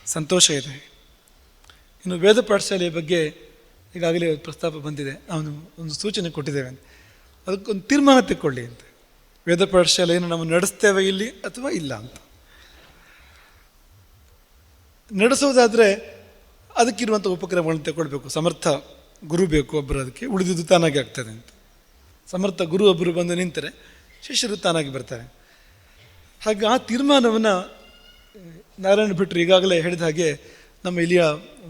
ಸಂತೋಷ ಇದೆ. ಇನ್ನು ವೇದ ಪಾಠಶಾಲೆಯ ಬಗ್ಗೆ ಈಗಾಗಲೇ ಪ್ರಸ್ತಾಪ ಬಂದಿದೆ, ನಾವು ಒಂದು ಸೂಚನೆ ಕೊಟ್ಟಿದ್ದೇವೆ. ಅದಕ್ಕೊಂದು ತೀರ್ಮಾನ ತೆಕ್ಕೊಳ್ಳಿ ಅಂತ. ವೇದ ಪಾಠಶಾಲೆಯನ್ನು ನಾವು ನಡೆಸ್ತೇವೆ ಇಲ್ಲಿ ಅಥವಾ ಇಲ್ಲ ಅಂತ. ನಡೆಸೋದಾದರೆ ಅದಕ್ಕಿರುವಂಥ ಉಪಕ್ರಮಗಳನ್ನು ತಗೊಳ್ಬೇಕು. ಸಮರ್ಥ ಗುರು ಬೇಕು ಒಬ್ಬರು, ಅದಕ್ಕೆ ಉಳಿದಿದ್ದು ತಾನಾಗಿ ಆಗ್ತದೆ ಅಂತ. ಸಮರ್ಥ ಗುರು ಒಬ್ಬರು ಬಂದು ನಿಂತರೆ ಶಿಷ್ಯರು ತಾನಾಗಿ ಬರ್ತಾರೆ. ಹಾಗೆ ಆ ತೀರ್ಮಾನವನ್ನು ನಾರಾಯಣ ಭಟ್ರು ಈಗಾಗಲೇ ಹೇಳಿದ ಹಾಗೆ ನಮ್ಮ ಇಲ್ಲಿಯ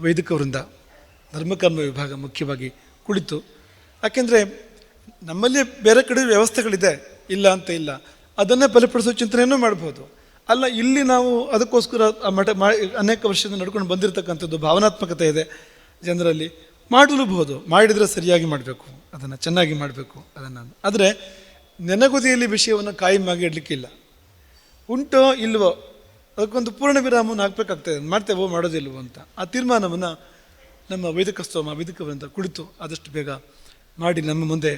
ವೈದಿಕ ವೃಂದ, ಧರ್ಮಕರ್ಮ ವಿಭಾಗ ಮುಖ್ಯವಾಗಿ ಕುಳಿತು, ಯಾಕೆಂದರೆ ನಮ್ಮಲ್ಲಿ ಬೇರೆ ಕಡೆ ವ್ಯವಸ್ಥೆಗಳಿದೆ, ಇಲ್ಲ ಅಂತ ಇಲ್ಲ, ಅದನ್ನೇ ಬಲಪಡಿಸೋ ಚಿಂತನೆಯನ್ನು ಮಾಡ್ಬೋದು. ಅಲ್ಲ, ಇಲ್ಲಿ ನಾವು ಅದಕ್ಕೋಸ್ಕರ ಆ ಮಠ ಅನೇಕ ವರ್ಷದಿಂದ ನಡ್ಕೊಂಡು ಬಂದಿರತಕ್ಕಂಥದ್ದು ಭಾವನಾತ್ಮಕತೆ ಇದೆ ಜನರಲ್ಲಿ, ಮಾಡಲೂಬಹುದು. ಮಾಡಿದರೆ ಸರಿಯಾಗಿ ಮಾಡಬೇಕು, ಅದನ್ನು ಚೆನ್ನಾಗಿ ಮಾಡಬೇಕು ಅದನ್ನು. ಆದರೆ ನೆನಗುದಿಯಲ್ಲಿ ವಿಷಯವನ್ನು ಕಾಯಮಾಗಿ ಇಡಲಿಕ್ಕಿಲ್ಲ. ಉಂಟೋ ಇಲ್ವೋ ಅದಕ್ಕೊಂದು ಪೂರ್ಣ ವಿರಾಮವನ್ನು ಹಾಕಬೇಕಾಗ್ತದೆ. ಮಾಡ್ತೇವೋ ಮಾಡೋದಿಲ್ವೋ ಅಂತ ಆ ತೀರ್ಮಾನವನ್ನು ನಮ್ಮ ವೈದಿಕ ಸ್ತೋಮ ವೈದಿಕ ವೃಂದ ಕುಳಿತು ಆದಷ್ಟು ಬೇಗ ಮಾಡಿ ನಮ್ಮ ಮುಂದೆ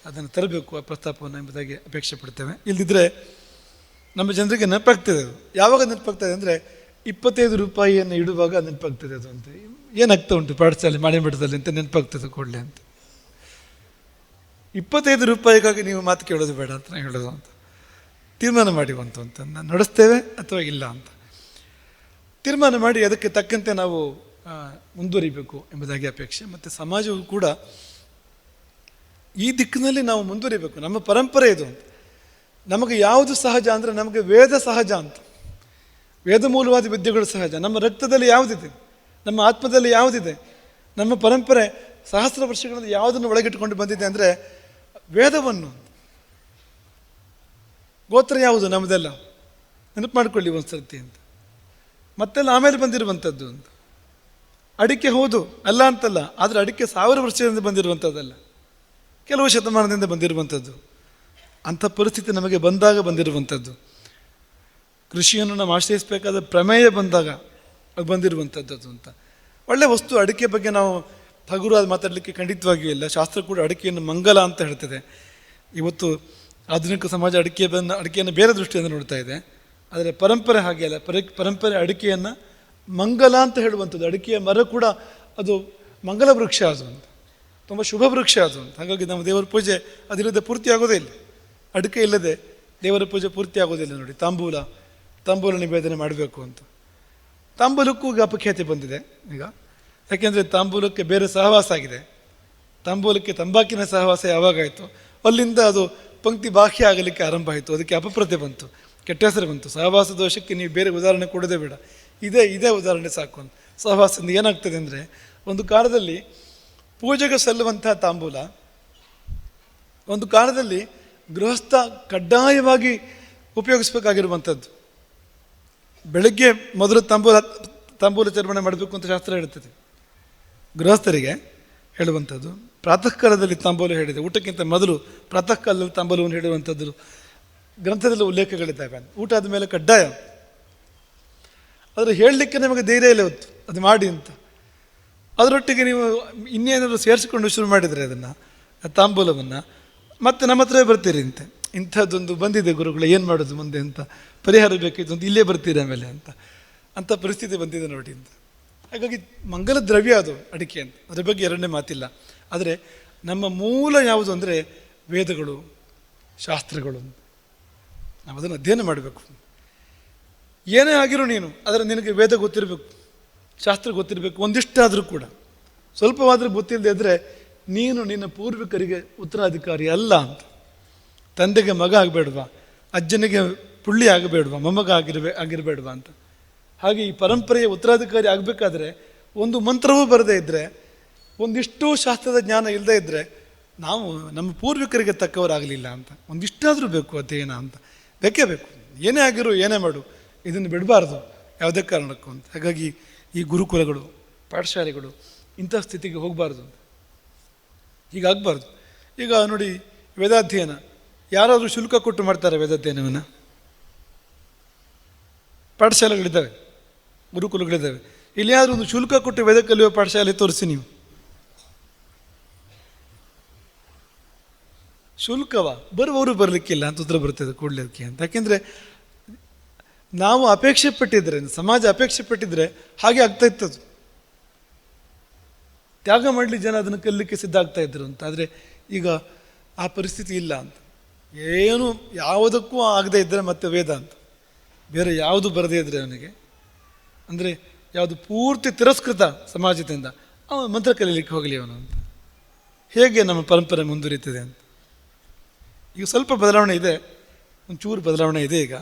ಅದನ್ನು ತರಬೇಕು ಆ ಪ್ರಸ್ತಾಪವನ್ನು ಎಂಬುದಾಗಿ ಅಪೇಕ್ಷೆ ಪಡ್ತೇವೆ. ಇಲ್ಲದಿದ್ದರೆ ನಮ್ಮ ಜನರಿಗೆ ನೆನಪಾಗ್ತದೆ. ಅದು ಯಾವಾಗ ನೆನಪಾಗ್ತದೆ ಅಂದರೆ 25 ರೂಪಾಯಿಯನ್ನು ಇಡುವಾಗ ನೆನಪಾಗ್ತದೆ ಅದು ಅಂತ. ಏನಾಗ್ತಾ ಉಂಟು ಪಾಠಶಾಲೆ ಮಠದಲ್ಲಿ ಅಂತ ನೆನಪಾಗ್ತದೆ ಕೂಡಲೇ ಅಂತ. 25 ರೂಪಾಯಿಗಾಗಿ ನೀವು ಮಾತು ಕೇಳೋದು ಬೇಡ ಅಂತ ನಾನು ಹೇಳೋದು ಅಂತ. ತೀರ್ಮಾನ ಮಾಡಿ ಅಂತ ನಾನು ನಡೆಸ್ತೇವೆ ಅಥವಾ ಇಲ್ಲ ಅಂತ ತೀರ್ಮಾನ ಮಾಡಿ ಅದಕ್ಕೆ ತಕ್ಕಂತೆ ನಾವು ಮುಂದುವರಿಬೇಕು ಎಂಬುದಾಗಿ ಅಪೇಕ್ಷೆ. ಮತ್ತು ಸಮಾಜವು ಕೂಡ ಈ ದಿಕ್ಕಿನಲ್ಲಿ ನಾವು ಮುಂದುವರಿಬೇಕು. ನಮ್ಮ ಪರಂಪರೆ ಇದು ಅಂತ. ನಮಗೆ ಯಾವುದು ಸಹಜ ಅಂದರೆ ನಮಗೆ ವೇದ ಸಹಜ ಅಂತ. ವೇದ ಮೂಲವಾದ ವಿದ್ಯೆಗಳು ಸಹಜ. ನಮ್ಮ ರಕ್ತದಲ್ಲಿ ಯಾವುದಿದೆ, ನಮ್ಮ ಆತ್ಮದಲ್ಲಿ ಯಾವುದಿದೆ, ನಮ್ಮ ಪರಂಪರೆ ಸಹಸ್ರ ವರ್ಷಗಳಲ್ಲಿ ಯಾವುದನ್ನು ಒಳಗಿಟ್ಟುಕೊಂಡು ಬಂದಿದೆ ಅಂದರೆ ವೇದವನ್ನು. ಗೋತ್ರ ಯಾವುದು ನಮ್ಮದೆಲ್ಲ ನೆನಪು ಮಾಡಿಕೊಳ್ಳಿ ಒಂದು ಸರ್ತಿ ಅಂತ. ಮತ್ತೆಲ್ಲ ಆಮೇಲೆ ಬಂದಿರುವಂಥದ್ದು ಅಂತ. ಅಡಿಕೆ ಹೌದು ಅಲ್ಲ ಅಂತಲ್ಲ, ಆದರೆ ಅಡಿಕೆ 1000 ವರ್ಷದಿಂದ ಬಂದಿರುವಂಥದ್ದಲ್ಲ, ಕೆಲವು ಶತಮಾನದಿಂದ ಬಂದಿರುವಂಥದ್ದು. ಅಂಥ ಪರಿಸ್ಥಿತಿ ನಮಗೆ ಬಂದಾಗ ಬಂದಿರುವಂಥದ್ದು. ಕೃಷಿಯನ್ನು ನಾವು ಆಶ್ರಯಿಸಬೇಕಾದ ಪ್ರಮೇಯ ಬಂದಾಗ ಅದು ಬಂದಿರುವಂಥದ್ದು ಅಂತ. ಒಳ್ಳೆಯ ವಸ್ತು. ಅಡಿಕೆ ಬಗ್ಗೆ ನಾವು ಹಗುರಾಗಿ ಮಾತಾಡಲಿಕ್ಕೆ ಖಂಡಿತವಾಗಿಯೂ ಇಲ್ಲ. ಶಾಸ್ತ್ರ ಕೂಡ ಅಡಿಕೆಯನ್ನು ಮಂಗಲ ಅಂತ ಹೇಳ್ತದೆ. ಇವತ್ತು ಆಧುನಿಕ ಸಮಾಜ ಅಡಿಕೆಯನ್ನು ಬೇರೆ ದೃಷ್ಟಿಯಿಂದ ನೋಡ್ತಾ ಇದೆ. ಆದರೆ ಪರಂಪರೆ ಹಾಗೆ ಅಲ್ಲ. ಪರಂಪರೆ ಅಡಿಕೆಯನ್ನು ಮಂಗಲ ಅಂತ ಹೇಳುವಂಥದ್ದು. ಅಡಿಕೆಯ ಮರ ಕೂಡ ಅದು ಮಂಗಲ ವೃಕ್ಷ ಅದು ಅಂತ, ತುಂಬ ಶುಭ ವೃಕ್ಷ ಅದು ಅಂತ. ಹಾಗಾಗಿ ನಮ್ಮ ದೇವರ ಪೂಜೆ ಅದಿಲ್ಲದೆ ಪೂರ್ತಿ ಆಗೋದೇ ಇಲ್ಲ. ಅಡಿಕೆ ಇಲ್ಲದೆ ದೇವರ ಪೂಜೆ ಪೂರ್ತಿ ಆಗೋದಿಲ್ಲ. ನೋಡಿ, ತಾಂಬೂಲ ನಿವೇದನೆ ಮಾಡಬೇಕು ಅಂತ. ತಾಂಬೂಲಕ್ಕೂ ಈಗ ಅಪಖ್ಯಾತಿ ಬಂದಿದೆ ಈಗ. ಯಾಕೆಂದರೆ ತಾಂಬೂಲಕ್ಕೆ ಬೇರೆ ಸಹವಾಸ ಆಗಿದೆ. ತಾಂಬೂಲಕ್ಕೆ ತಂಬಾಕಿನ ಸಹವಾಸ ಯಾವಾಗಾಯಿತು ಅಲ್ಲಿಂದ ಅದು ಪಂಕ್ತಿ ಬಾಹ್ಯ ಆಗಲಿಕ್ಕೆ ಆರಂಭ ಆಯಿತು. ಅದಕ್ಕೆ ಅಪಪ್ರತೆ ಬಂತು, ಕೆಟ್ಟ ಹೆಸರು ಬಂತು. ಸಹವಾಸ ದೋಷಕ್ಕೆ ನೀವು ಬೇರೆ ಉದಾಹರಣೆ ಕೊಡೋದೇ ಬೇಡ, ಇದೇ ಉದಾಹರಣೆ ಸಾಕು ಅಂತ. ಸಹವಾಸದಿಂದ ಏನಾಗ್ತದೆ ಅಂದರೆ, ಒಂದು ಕಾಲದಲ್ಲಿ ಪೂಜೆಗೆ ಸಲ್ಲುವಂಥ ತಾಂಬೂಲ ಒಂದು ಕಾಲದಲ್ಲಿ ಗೃಹಸ್ಥ ಕಡ್ಡಾಯವಾಗಿ ಉಪಯೋಗಿಸಬೇಕಾಗಿರುವಂಥದ್ದು. ಬೆಳಗ್ಗೆ ಮೊದಲು ತಾಂಬೂಲ ಚರ್ವಣೆ ಮಾಡಬೇಕು ಅಂತ ಶಾಸ್ತ್ರ ಹೇಳ್ತದೆ. ಗೃಹಸ್ಥರಿಗೆ ಹೇಳುವಂಥದ್ದು. ಪ್ರಾತಃ ಕಾಲದಲ್ಲಿ ತಾಂಬೂಲ ಹೇಳಿದೆ. ಊಟಕ್ಕಿಂತ ಮೊದಲು ಪ್ರಾತಃ ಕಾಲದಲ್ಲಿ ತಾಂಬೂಲವನ್ನು ಹೇಳುವಂಥದ್ದು ಗ್ರಂಥದಲ್ಲಿ ಉಲ್ಲೇಖಗಳಿದ್ದಾವೆ. ಊಟ ಆದ ಮೇಲೆ ಕಡ್ಡಾಯ. ಆದರೆ ಹೇಳಲಿಕ್ಕೆ ನಮಗೆ ಧೈರ್ಯ ಇಲ್ಲ ಹೊತ್ತು ಅದು ಮಾಡಿ ಅಂತ. ಅದರೊಟ್ಟಿಗೆ ನೀವು ಇನ್ನೇನಾದರೂ ಸೇರಿಸಿಕೊಂಡು ಶುರು ಮಾಡಿದರೆ ಅದನ್ನು ತಾಂಬೂಲವನ್ನು ಮತ್ತೆ ನಮ್ಮ ಹತ್ರವೇ ಬರ್ತೀರಿ ಅಂತೆ. ಇಂಥದ್ದೊಂದು ಬಂದಿದೆ ಗುರುಗಳು, ಏನು ಮಾಡೋದು ಮುಂದೆ ಅಂತ, ಪರಿಹಾರ ಬೇಕಿತ್ತು ಅಂತ ಇಲ್ಲೇ ಬರ್ತೀರಿ ಆಮೇಲೆ ಅಂಥ ಪರಿಸ್ಥಿತಿ ಬಂದಿದೆ ನೋಡಿ ಅಂತ. ಹಾಗಾಗಿ ಮಂಗಲ ದ್ರವ್ಯ ಅದು ಅಡಿಕೆ ಅಂತ, ಅದ್ರ ಬಗ್ಗೆ ಎರಡನೇ ಮಾತಿಲ್ಲ. ಆದರೆ ನಮ್ಮ ಮೂಲ ಯಾವುದು ಅಂದರೆ ವೇದಗಳು, ಶಾಸ್ತ್ರಗಳು. ನಾವು ಅದನ್ನು ಅಧ್ಯಯನ ಮಾಡಬೇಕು. ಏನೇ ಆಗಿರೋ ನೀನು ಆದರೆ ನಿನಗೆ ವೇದ ಗೊತ್ತಿರಬೇಕು, ಶಾಸ್ತ್ರ ಗೊತ್ತಿರಬೇಕು. ಒಂದಿಷ್ಟಾದರೂ ಕೂಡ ಸ್ವಲ್ಪವಾದರೂ ಗೊತ್ತಿಲ್ಲದೆ ಇದ್ದರೆ ನೀನು ನಿನ್ನ ಪೂರ್ವಿಕರಿಗೆ ಉತ್ತರಾಧಿಕಾರಿ ಅಲ್ಲ ಅಂತ. ತಂದೆಗೆ ಮಗ ಆಗಬೇಡ್ವಾ, ಅಜ್ಜನಿಗೆ ಪುಳ್ಳಿ ಆಗಬೇಡ್ವಾ, ಮೊಮ್ಮಗ ಆಗಿರಬೇಡ್ವಾ ಅಂತ. ಹಾಗೆ ಈ ಪರಂಪರೆಯ ಉತ್ತರಾಧಿಕಾರಿ ಆಗಬೇಕಾದ್ರೆ ಒಂದು ಮಂತ್ರವೂ ಬರದೇ ಇದ್ದರೆ, ಒಂದಿಷ್ಟು ಶಾಸ್ತ್ರದ ಜ್ಞಾನ ಇಲ್ಲದೇ ಇದ್ದರೆ ನಾವು ನಮ್ಮ ಪೂರ್ವಿಕರಿಗೆ ತಕ್ಕವರಾಗಲಿಲ್ಲ ಅಂತ. ಒಂದಿಷ್ಟಾದರೂ ಬೇಕು ಅಧ್ಯಯನ ಅಂತ, ಬೇಕೇ ಬೇಕು. ಏನೇ ಆಗಿರು ಏನೇ ಮಾಡು, ಇದನ್ನು ಬಿಡಬಾರ್ದು ಯಾವುದೇ ಕಾರಣಕ್ಕೂ ಅಂತ. ಹಾಗಾಗಿ ಈ ಗುರುಕುಲಗಳು, ಪಾಠಶಾಲೆಗಳು ಇಂಥ ಸ್ಥಿತಿಗೆ ಹೋಗಬಾರ್ದು, ಹೀಗಾಗಬಾರ್ದು. ಈಗ ನೋಡಿ, ವೇದಾಧ್ಯಯನ ಯಾರಾದರೂ ಶುಲ್ಕ ಕೊಟ್ಟು ಮಾಡ್ತಾರೆ ವೇದಾಧ್ಯಯನವನ್ನು? ಪಾಠಶಾಲೆಗಳಿದ್ದಾವೆ, ಗುರುಕುಲಗಳಿದ್ದಾವೆ. ಇಲ್ಲಿ ಯಾರು ಒಂದು ಶುಲ್ಕ ಕೊಟ್ಟು ವೇದ ಕಲಿಯುವ ಪಾಠಶಾಲೆ ತೋರಿಸಿ ನೀವು. ಶುಲ್ಕವ ಬರುವವರು ಬರಲಿಕ್ಕಿಲ್ಲ ಅಂತ ಉತ್ತರ ಬರ್ತದೆ ಕೂಡಲಿಕ್ಕೆ ಅಂತ. ಯಾಕೆಂದರೆ ನಾವು ಅಪೇಕ್ಷೆ ಪಟ್ಟಿದ್ರೆ, ಸಮಾಜ ಅಪೇಕ್ಷೆ ಪಟ್ಟಿದ್ರೆ ಹಾಗೆ ಆಗ್ತಾ ಇತ್ತದು. ತ್ಯಾಗ ಮಾಡಲಿ ಜನ ಅದನ್ನು ಕಲಿಲಿಕ್ಕೆ ಸಿದ್ಧ ಆಗ್ತಾ ಇದ್ರು ಅಂತ. ಆದರೆ ಈಗ ಆ ಪರಿಸ್ಥಿತಿ ಇಲ್ಲ ಅಂತ. ಏನು ಯಾವುದಕ್ಕೂ ಆಗದೆ ಇದ್ದರೆ ಮತ್ತೆ ವೇದ ಅಂತ, ಬೇರೆ ಯಾವುದು ಬರದೇ ಇದ್ದರೆ ಅವನಿಗೆ, ಅಂದರೆ ಯಾವುದು ಪೂರ್ತಿ ತಿರಸ್ಕೃತ ಸಮಾಜದಿಂದ, ಅವನು ಮಂತ್ರ ಕಲೀಲಿಕ್ಕೆ ಹೋಗಲಿ ಅವನು ಅಂತ. ಹೇಗೆ ನಮ್ಮ ಪರಂಪರೆ ಮುಂದುವರಿತದೆ ಅಂತ. ಈಗ ಸ್ವಲ್ಪ ಬದಲಾವಣೆ ಇದೆ, ಒಂಚೂರು ಬದಲಾವಣೆ ಇದೆ ಈಗ,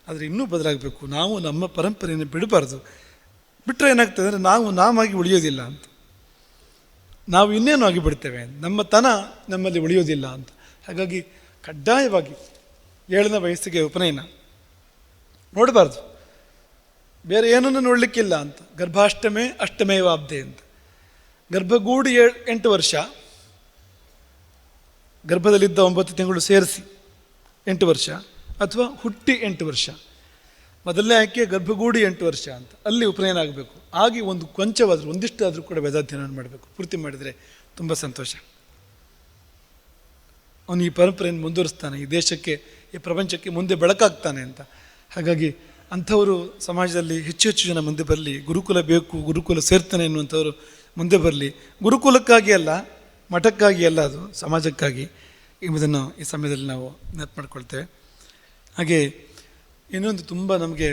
ಆದರೆ ಇನ್ನೂ ಬದಲಾಗಬೇಕು. ನಾವು ನಮ್ಮ ಪರಂಪರೆಯನ್ನು ಬಿಡಬಾರ್ದು. ಬಿಟ್ಟರೆ ಏನಾಗ್ತದೆ ಅಂದರೆ ನಾವು ನಾವಾಗಿ ಉಳಿಯೋದಿಲ್ಲ ಅಂತ. ನಾವು ಇನ್ನೇನು ಆಗಿಬಿಡ್ತೇವೆ, ನಮ್ಮ ತನ ನಮ್ಮಲ್ಲಿ ಉಳಿಯೋದಿಲ್ಲ ಅಂತ. ಹಾಗಾಗಿ ಕಡ್ಡಾಯವಾಗಿ 7ನೇ ವಯಸ್ಸಿಗೆ ಉಪನಯನ ನೋಡಬಾರ್ದು, ಬೇರೆ ಏನನ್ನು ನೋಡಲಿಕ್ಕಿಲ್ಲ ಅಂತ. ಗರ್ಭಾಷ್ಟಮೇ ಅಷ್ಟಮೇವಾಬ್ದೆ ಅಂತ. ಗರ್ಭಗೂಡಿ 8 ವರ್ಷ, ಗರ್ಭದಲ್ಲಿದ್ದ 9 ತಿಂಗಳು ಸೇರಿಸಿ 8 ವರ್ಷ, ಅಥವಾ ಹುಟ್ಟಿ 8 ವರ್ಷ. ಮೊದಲನೇ ಆಯ್ಕೆ ಗರ್ಭಗೂಡಿ 8 ವರ್ಷ ಅಂತ, ಅಲ್ಲಿ ಉಪನಯನ ಆಗಬೇಕು. ಆಗಿ ಒಂದು ಕೊಂಚವಾದರೂ ಒಂದಿಷ್ಟಾದರೂ ಕೂಡ ವೇದಾಧ್ಯಯನ ಮಾಡಬೇಕು. ಪೂರ್ತಿ ಮಾಡಿದರೆ ತುಂಬ ಸಂತೋಷ. ಅವನು ಈ ಪರಂಪರೆಯನ್ನು ಮುಂದುವರಿಸ್ತಾನೆ, ಈ ದೇಶಕ್ಕೆ, ಈ ಪ್ರಪಂಚಕ್ಕೆ ಮುಂದೆ ಬೆಳಕಾಗ್ತಾನೆ ಅಂತ. ಹಾಗಾಗಿ ಅಂಥವರು ಸಮಾಜದಲ್ಲಿ ಹೆಚ್ಚು ಹೆಚ್ಚು ಜನ ಮುಂದೆ ಬರಲಿ. ಗುರುಕುಲ ಬೇಕು, ಗುರುಕುಲ ಸೇರ್ತಾನೆ ಎನ್ನುವಂಥವರು ಮುಂದೆ ಬರಲಿ. ಗುರುಕುಲಕ್ಕಾಗಿ ಅಲ್ಲ, ಮಠಕ್ಕಾಗಿ ಅಲ್ಲ, ಅದು ಸಮಾಜಕ್ಕಾಗಿ ಎಂಬುದನ್ನು ಈ ಸಮಯದಲ್ಲಿ ನಾವು ನೆನಪು ಮಾಡ್ಕೊಳ್ತೇವೆ. ಹಾಗೆ ಇನ್ನೊಂದು ತುಂಬ ನಮಗೆ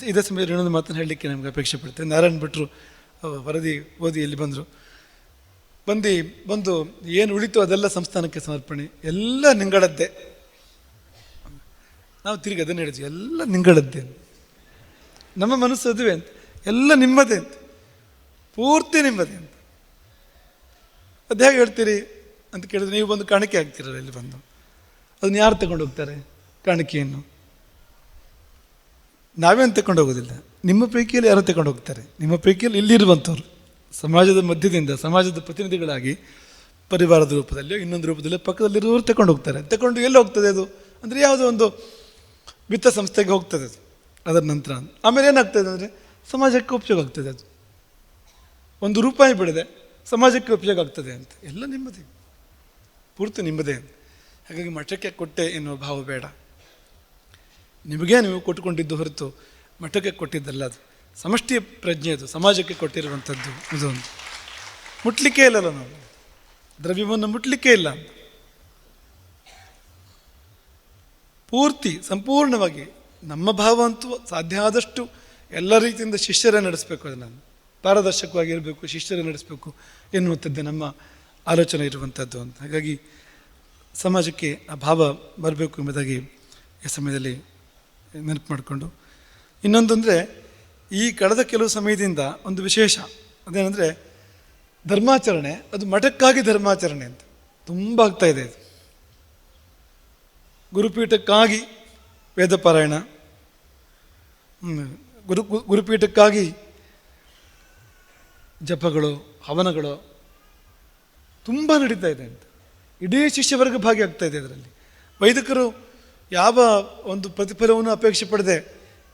ಇದೇ ಸಮಯದಲ್ಲಿ ಇನ್ನೊಂದು ಮಾತನ್ನು ಹೇಳಲಿಕ್ಕೆ ನಮಗೆ ಅಪೇಕ್ಷೆ ಪಡ್ತೇವೆ. ನಾರಾಯಣ ಭಟ್ರು ವರದಿ ಓದಿ ಇಲ್ಲಿ ಬಂದು ಏನು ಉಳಿತು ಅದೆಲ್ಲ ಸಂಸ್ಥಾನಕ್ಕೆ ಸಮರ್ಪಣೆ, ಎಲ್ಲ ನಿಂಗಳದ್ದೇ. ನಾವು ತಿರುಗಿ ಅದನ್ನು ಹೇಳಿದ್ವಿ, ಎಲ್ಲ ನಿಂಗಳದ್ದೇ ಅಂತ. ನಮ್ಮ ಮನಸ್ಸು ಅದುವೆ ಅಂತ, ಎಲ್ಲ ನಿಮ್ಮದೇ ಅಂತ, ಪೂರ್ತಿ ನಿಮ್ಮದೇ ಅಂತ. ಅದು ಹೇಗೆ ಹೇಳ್ತೀರಿ ಅಂತ ಕೇಳಿದ್ರೆ, ನೀವು ಬಂದು ಕಾಣಿಕೆ ಆಗ್ತೀರಲ್ಲ ಇಲ್ಲಿ ಬಂದು, ಅದನ್ನ ಯಾರು ತಗೊಂಡು ಹೋಗ್ತಾರೆ ಕಾಣಿಕೆಯನ್ನು? ನಾವೇನು ತಗೊಂಡು ಹೋಗೋದಿಲ್ಲ, ನಿಮ್ಮ ಪೈಕಿಯಲ್ಲಿ ಯಾರು ತಗೊಂಡು ಹೋಗ್ತಾರೆ. ನಿಮ್ಮ ಪೈಕಿಯಲ್ಲಿ ಇಲ್ಲಿರುವಂಥವ್ರು ಸಮಾಜದ ಮಧ್ಯದಿಂದ ಸಮಾಜದ ಪ್ರತಿನಿಧಿಗಳಾಗಿ ಪರಿವಾರದ ರೂಪದಲ್ಲಿಯೋ ಇನ್ನೊಂದು ರೂಪದಲ್ಲಿಯೋ ಪಕ್ಕದಲ್ಲಿರುವವರು ತಗೊಂಡು ಹೋಗ್ತಾರೆ. ತಗೊಂಡು ಎಲ್ಲಿ ಹೋಗ್ತದೆ ಅದು ಅಂದರೆ ಯಾವುದೋ ಒಂದು ವಿತ್ತ ಸಂಸ್ಥೆಗೆ ಹೋಗ್ತದೆ ಅದು. ಅದರ ನಂತರ ಆಮೇಲೆ ಏನಾಗ್ತದೆ ಅಂದರೆ ಸಮಾಜಕ್ಕೆ ಉಪಯೋಗ ಆಗ್ತದೆ. ಅದು 1 ರೂಪಾಯಿ ಬಿಡದೆ ಸಮಾಜಕ್ಕೆ ಉಪಯೋಗ ಆಗ್ತದೆ ಅಂತ. ಎಲ್ಲ ನಿಮ್ಮದೇ, ಪೂರ್ತಿ ನಿಮ್ಮದೇ ಅಂತ. ಹಾಗಾಗಿ ಮಠಕ್ಕೆ ಕೊಟ್ಟೆ ಎನ್ನುವ ಭಾವ ಬೇಡ. ನಿಮಗೇ ನೀವು ಕೊಟ್ಟುಕೊಂಡಿದ್ದು ಹೊರತು ಮಠಕ್ಕೆ ಕೊಟ್ಟಿದ್ದಲ್ಲ. ಅದು ಸಮಷ್ಟಿ ಪ್ರಜ್ಞೆ, ಅದು ಸಮಾಜಕ್ಕೆ ಕೊಟ್ಟಿರುವಂಥದ್ದು. ಇದೊಂದು ಮುಟ್ಲಿಕ್ಕೆ ಇಲ್ಲಲ್ಲ, ನಾವು ದ್ರವ್ಯವನ್ನು ಮುಟ್ಲಿಕ್ಕೆ ಇಲ್ಲ. ಪೂರ್ತಿ ಸಂಪೂರ್ಣವಾಗಿ ನಮ್ಮ ಭಾವ ಅಂತೂ ಸಾಧ್ಯ ಆದಷ್ಟು ಎಲ್ಲ ರೀತಿಯಿಂದ ಶಿಷ್ಯರೇ ನಡೆಸಬೇಕು. ಅದನ್ನು ಪಾರದರ್ಶಕವಾಗಿರಬೇಕು, ಶಿಷ್ಯರೇ ನಡೆಸಬೇಕು ಎನ್ನುವಂಥದ್ದೇ ನಮ್ಮ ಆಲೋಚನೆ ಇರುವಂಥದ್ದು ಅಂತ. ಹಾಗಾಗಿ ಸಮಾಜಕ್ಕೆ ಆ ಭಾವ ಬರಬೇಕು ಎಂಬುದಾಗಿ ಈ ಸಮಯದಲ್ಲಿ ನೆನಪು ಮಾಡಿಕೊಂಡು, ಇನ್ನೊಂದು ಅಂದರೆ ಈ ಕಳೆದ ಕೆಲವು ಸಮಯದಿಂದ ಒಂದು ವಿಶೇಷ ಅದೇನೆಂದರೆ ಧರ್ಮಾಚರಣೆ, ಅದು ಮಠಕ್ಕಾಗಿ ಧರ್ಮಾಚರಣೆ ಅಂತ ತುಂಬ ಆಗ್ತಾಯಿದೆ. ಇದು ಗುರುಪೀಠಕ್ಕಾಗಿ ವೇದಪಾರಾಯಣ, ಗುರುಪೀಠಕ್ಕಾಗಿ ಜಪಗಳು, ಹವನಗಳು ತುಂಬ ನಡೀತಾ ಇದೆ ಅಂತ. ಇಡೀ ಶಿಷ್ಯವರ್ಗ ಭಾಗಿಯಾಗ್ತಾ ಇದೆ ಇದರಲ್ಲಿ. ವೈದಿಕರು ಯಾವ ಒಂದು ಪ್ರತಿಫಲವನ್ನು ಅಪೇಕ್ಷೆ ಪಡದೆ,